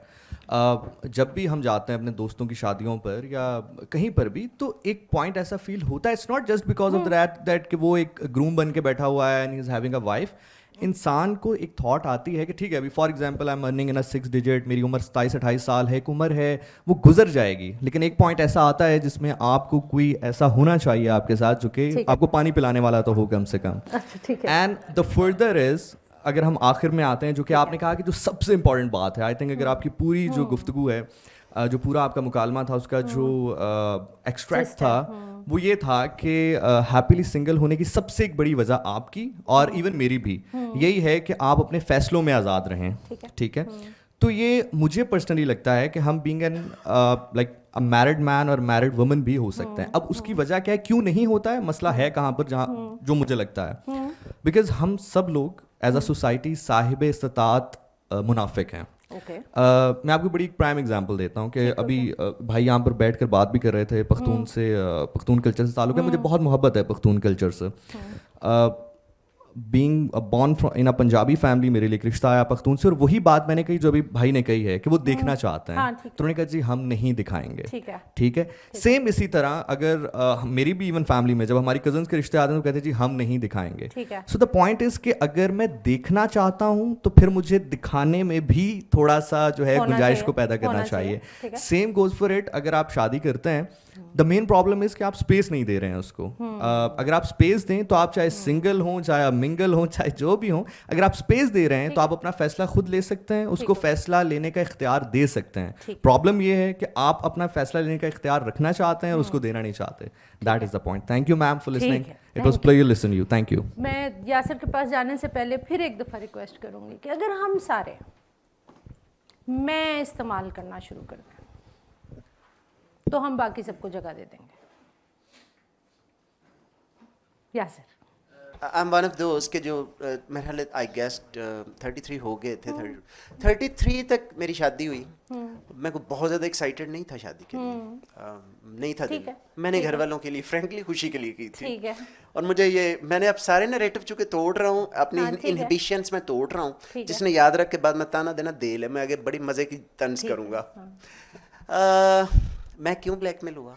जब भी हम जाते हैं अपने दोस्तों की शादियों पर या कहीं पर भी, तो एक पॉइंट ऐसा फील होता है, it's not just because of that कि वो एक ग्रूम बन के बैठा हुआ है and he is having a wife. इंसान को एक थॉट आती है कि ठीक है, अभी for example I am earning in a 6 digit, मेरी उम्र 27-28 साल है, एक उम्र है वो गुजर जाएगी, लेकिन एक पॉइंट ऐसा आता है जिसमें आपको कोई ऐसा होना चाहिए आपके साथ जो कि आपको पानी पिलाने वाला तो हो कम से कम। एंड द फर्दर इज, अगर हम आखिर में आते हैं, जो कि आपने कहा कि जो सबसे इंपॉर्टेंट बात है, आई थिंक अगर आपकी पूरी जो गुफ्तगू है, जो पूरा आपका मुकालमा था, उसका जो एक्सट्रैक्ट था वो ये था कि हैप्पीली सिंगल होने की सबसे एक बड़ी वजह आपकी और इवन मेरी भी यही है कि आप अपने फैसलों में आज़ाद रहें। ठीक है, तो ये मुझे पर्सनली लगता है कि हम being an like a married man और मैरिड वुमन भी हो सकते हैं। अब उसकी वजह क्या है, क्यों नहीं होता है, मसला है कहाँ पर, जहाँ जो मुझे लगता है बिकॉज हम सब लोग एज अ सोसाइटी साहिब इस्तात मुनाफिक हैं। मैं आपको बड़ी प्राइम एग्जांपल देता हूँ कि अभी भाई यहाँ पर बैठ कर बात भी कर रहे थे, पख्तून से पख्तून कल्चर से ताल्लुक़ है, मुझे बहुत मोहब्बत है पख्तून कल्चर से। Being born in a Punjabi family, मेरे लिए एक रिश्ता आया पख्तून से, और वही बात मैंने कही जो अभी भाई ने कही है कि वो देखना चाहते हैं। तो उन्होंने कहा जी हम नहीं दिखाएंगे। ठीक है, सेम इसी तरह अगर मेरी भी इवन फैमिली में जब हमारी कजन्स के रिश्ते आते हैं तो कहते हैं जी हम नहीं दिखाएंगे। सो द पॉइंट इज कि अगर मैं देखना चाहता हूँ तो फिर मुझे दिखाने में भी थोड़ा सा जो है गुंजाइश को पैदा करना चाहिए। सेम गोज फॉर इट, अगर आप शादी करते हैं, द मेन प्रॉब्लम इज कि आप स्पेस नहीं दे रहे हैं उसको। अगर आप स्पेस दें तो आप चाहे सिंगल हों, चाहे आप मिंगल हों, चाहे जो भी हों, अगर आप स्पेस दे रहे हैं तो आप अपना फैसला खुद ले सकते हैं, उसको फैसला लेने का इख्तियार दे सकते हैं। प्रॉब्लम ये है कि आप अपना फैसला लेने का इख्तियार रखना चाहते हैं और उसको देना नहीं चाहते। That is the point. Thank you ma'am for listening, it was pleasure listen you. Thank you. मैं यासिर के पास जाने से पहले फिर एक दफ़ा रिक्वेस्ट करूंगी कि अगर हम सारे मैं इस्तेमाल करना शुरू कर दें तो हम बाकी सबको जगह दे देंगे। Yasir I am one of दोस्त के जो मेरे ख्याल आई गेस 33 हो गए थे, 33 तक मेरी शादी हुई। मैं को बहुत ज़्यादा एक्साइटेड नहीं था शादी के लिए, नहीं था दिल। मैंने घर वालों के लिए फ्रेंकली खुशी के लिए की थी। और मुझे ये, मैंने अब सारे नैरेटिव चूँकि तोड़ रहा हूँ, अपनी इनहिबिशंस में तोड़ रहा हूँ, जिसने याद रख के बाद में ताना देना दे ले, मैं आगे बड़ी मज़े की तंज करूँगा। मैं क्यों ब्लैकमेल हुआ?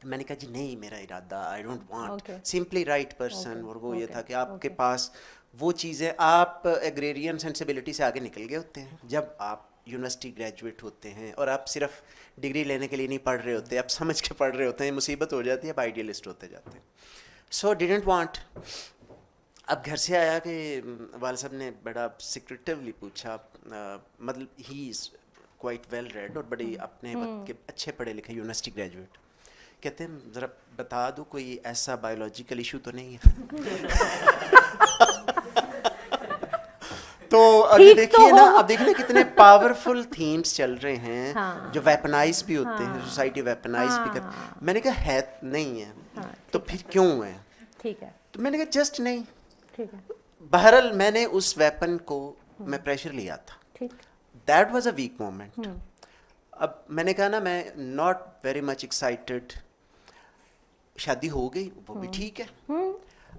मैंने कहा जी नहीं, मेरा इरादा, I don't want, simply write person. और वो ये था कि आपके पास वो चीज़ें, आप एग्रेरियन सेंसिबिलिटी से आगे निकल गए होते हैं जब आप यूनिवर्सिटी ग्रेजुएट होते हैं, और आप सिर्फ डिग्री लेने के लिए नहीं पढ़ रहे होते, आप समझ के पढ़ रहे होते हैं, मुसीबत हो जाती है, आप आइडियलिस्ट होते जाते हैं। सो डिडंट वांट। अब घर से आया कि वाल साहब ने बड़ा सिक्रेटिवली पूछा, मतलब he is quite well read और बड़ी अपने वक्त के अच्छे पढ़े लिखे यूनिवर्सिटी ग्रेजुएट, कहते हैं ज़रा बता दो कोई ऐसा बायोलॉजिकल इशू तो नहीं है। तो अभी देखिए ना, अब देखिए कितने पावरफुल थीम्स चल रहे हैं जो वेपनाइज भी होते हैं, सोसाइटी वेपनाइज भी करती। मैंने कहा है नहीं है, तो फिर क्यों है? ठीक है, तो मैंने कहा जस्ट नहीं, ठीक है। बहरहाल मैंने उस वेपन को मैं प्रेशर लिया था, that was a weak moment. अब मैंने कहा ना, मैं नॉट वेरी मच एक्साइटेड, शादी हो गई वो भी ठीक है।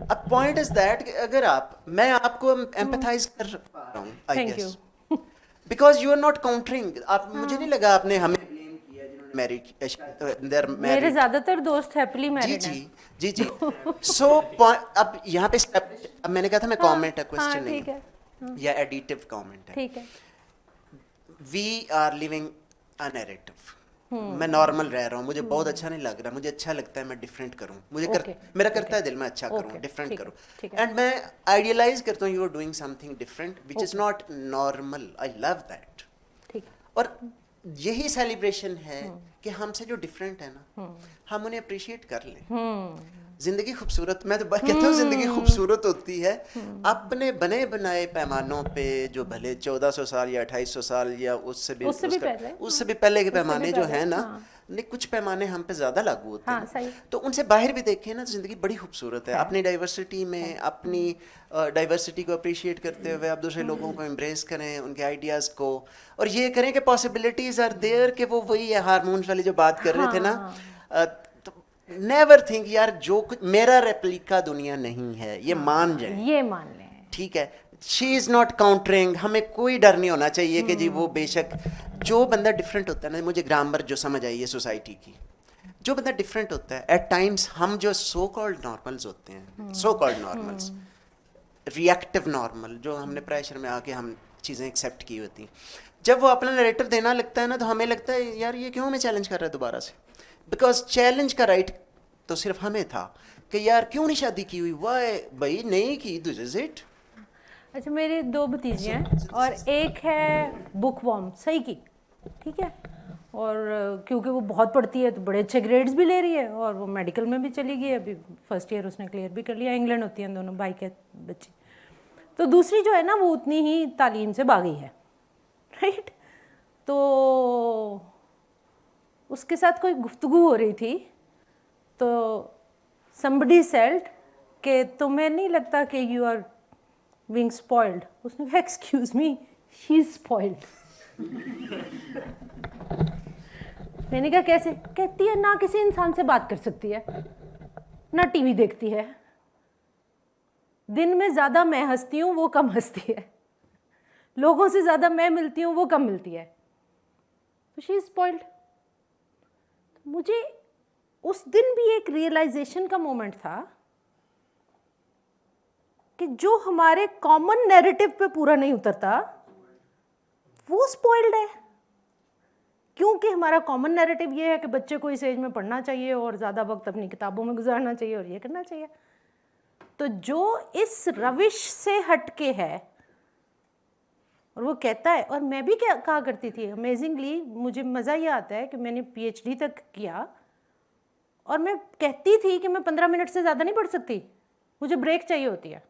अब पॉइंट इज दैट अगर मैं आपको एम्पैथाइज कर पा रहा हूँ, I guess, because you are not countering. आप मुझे नहीं लगा आपने हमें ब्लेम किया जिन्होंने मैरिड, मेरे ज्यादातर दोस्त हैप्पीली मैरिड हैं। जी जी। सो अब यहाँ पे अब मैंने कहा था मैं कमेंट है, क्वेश्चन नहीं है या एडिटिव कमेंट है, ठीक है। We are living a narrative. मैं नॉर्मल रह रहा हूँ, मुझे बहुत अच्छा नहीं लग रहा, मुझे अच्छा लगता है मैं डिफरेंट करूँ, मेरा करता है दिल मैं अच्छा करूँ, डिफरेंट करूँ, एंड मैं आइडियलाइज करता हूँ you are doing something different which is not normal. I love that. और यही सेलिब्रेशन है कि हमसे जो डिफरेंट है ना, हम उन्हें अप्रिशिएट कर लें। जिंदगी खूबसूरत, मैं तो कहता हूँ जिंदगी खूबसूरत होती है अपने बने बनाए पैमानों पे, जो भले 1400 साल या 2800 साल या उससे भी पहले के पैमाने जो है ना, नहीं कुछ पैमाने हम पे ज़्यादा लागू होते हैं, तो उनसे बाहर भी देखें ना तो ज़िंदगी बड़ी खूबसूरत है। अपनी डाइवर्सिटी में, अपनी डाइवर्सिटी को अप्रिशिएट करते हुए आप दूसरे लोगों को एम्ब्रेस करें, उनके आइडियाज़ को, और ये करें कि पॉसिबिलिटीज़ आर देयर, कि वो वही है हारमोन्स वाली जो बात कर रहे थे ना, नेवर थिंक यार जो कुछ मेरा रेप्लिका दुनिया नहीं है, ये मान जाए, ये मान लें, ठीक है। शी इज़ नॉट काउंटरिंग, हमें कोई डर नहीं होना चाहिए कि जी वो बेशक जो बंदा डिफरेंट होता है ना, मुझे ग्रामर जो समझ आई है सोसाइटी की, जो बंदा डिफरेंट होता है एट टाइम्स, हम जो सो कॉल्ड नॉर्मल्स होते हैं, so called normals, reactive normal, जो हमने प्रेशर में आके हम चीज़ें एक्सेप्ट की होती, जब वो अपना नैरेटिव देना लगता है ना, तो हमें लगता है यार ये क्यों हमें चैलेंज कर रहा है दोबारा से, बिकॉज चैलेंज का राइट तो सिर्फ हमें था कि यार क्यों नहीं शादी की हुई, वाई भाई नहीं की, दिस इज इट। अच्छा, मेरी 2 भतीजे हैं और एक है बुक वॉर्म, सही की, ठीक है, और क्योंकि वो बहुत पढ़ती है तो बड़े अच्छे ग्रेड्स भी ले रही है, और वो मेडिकल में भी चली गई, अभी फर्स्ट ईयर उसने क्लियर भी कर लिया। इंग्लैंड होती हैं दोनों भाई के बच्चे। तो दूसरी जो है ना, वो उतनी ही तालीम से बागी है, राइट। तो उसके साथ कोई गुफ्तगू हो रही थी, तो somebody said कि तुम्हें नहीं लगता कि you are being spoiled? उसने कहा excuse me, she is spoiled। मैंने कहा कैसे? कहती है ना किसी इंसान से बात कर सकती है, ना टीवी देखती है, दिन में ज़्यादा मैं हंसती हूँ वो कम हंसती है, लोगों से ज़्यादा मैं मिलती हूँ वो कम मिलती है, तो she is spoiled। मुझे उस दिन भी एक रियलाइजेशन का मोमेंट था कि जो हमारे कॉमन नैरेटिव पे पूरा नहीं उतरता वो स्पॉइल्ड है, क्योंकि हमारा कॉमन नैरेटिव ये है कि बच्चे को इस एज में पढ़ना चाहिए और ज़्यादा वक्त अपनी किताबों में गुजारना चाहिए और ये करना चाहिए। तो जो इस रविश से हटके है, और वो कहता है, और मैं भी क्या कहा करती थी, अमेजिंगली मुझे मज़ा ये आता है कि मैंने PhD तक किया और मैं कहती थी कि मैं 15 मिनट से ज़्यादा नहीं पढ़ सकती, मुझे ब्रेक चाहिए होती है,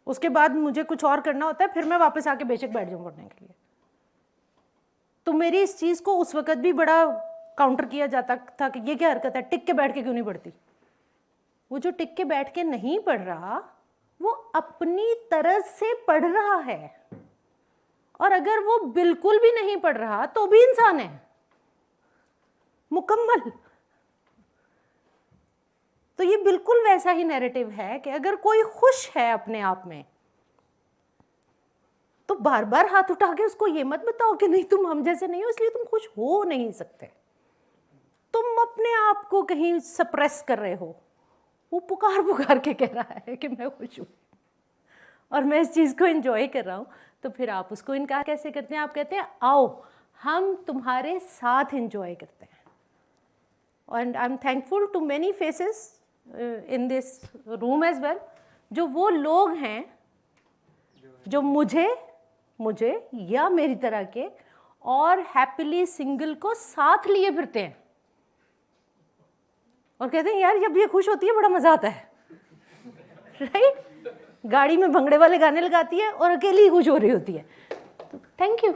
उसके बाद मुझे कुछ और करना होता है, फिर मैं वापस आके बेशक बैठ जाऊँ पढ़ने के लिए। तो मेरी इस चीज़ को उस वक़्त भी बड़ा काउंटर किया जाता था कि ये क्या हरकत है, टिक के बैठ के क्यों नहीं पढ़ती, वो जो टिक के बैठ के नहीं पढ़ रहा वो अपनी तरह से पढ़ रहा है, और अगर वो बिल्कुल भी नहीं पढ़ रहा तो भी इंसान है मुकम्मल। तो ये बिल्कुल वैसा ही नैरेटिव है कि अगर कोई खुश है अपने आप में तो बार बार हाथ उठा के उसको ये मत बताओ कि नहीं तुम हम जैसे नहीं हो इसलिए तुम खुश हो नहीं सकते। तुम अपने आप को कहीं सप्रेस कर रहे हो, वो पुकार पुकार के कह रहा है कि मैं खुश हूँ और मैं इस चीज़ को एंजॉय कर रहा हूँ। तो फिर आप उसको इनकार कैसे करते हैं? आप कहते हैं आओ हम तुम्हारे साथ एंजॉय करते हैं। And I am thankful to many faces in this room as well, जो वो लोग हैं जो मुझे या मेरी तरह के और हैप्पीली सिंगल को साथ लिए फिरते हैं और कहते हैं यार जब ये खुश होती है बड़ा मजा आता है, राइट? गाड़ी में भंगड़े वाले गाने लगाती है और अकेली ही खुश हो रही होती है। तो थैंक यू।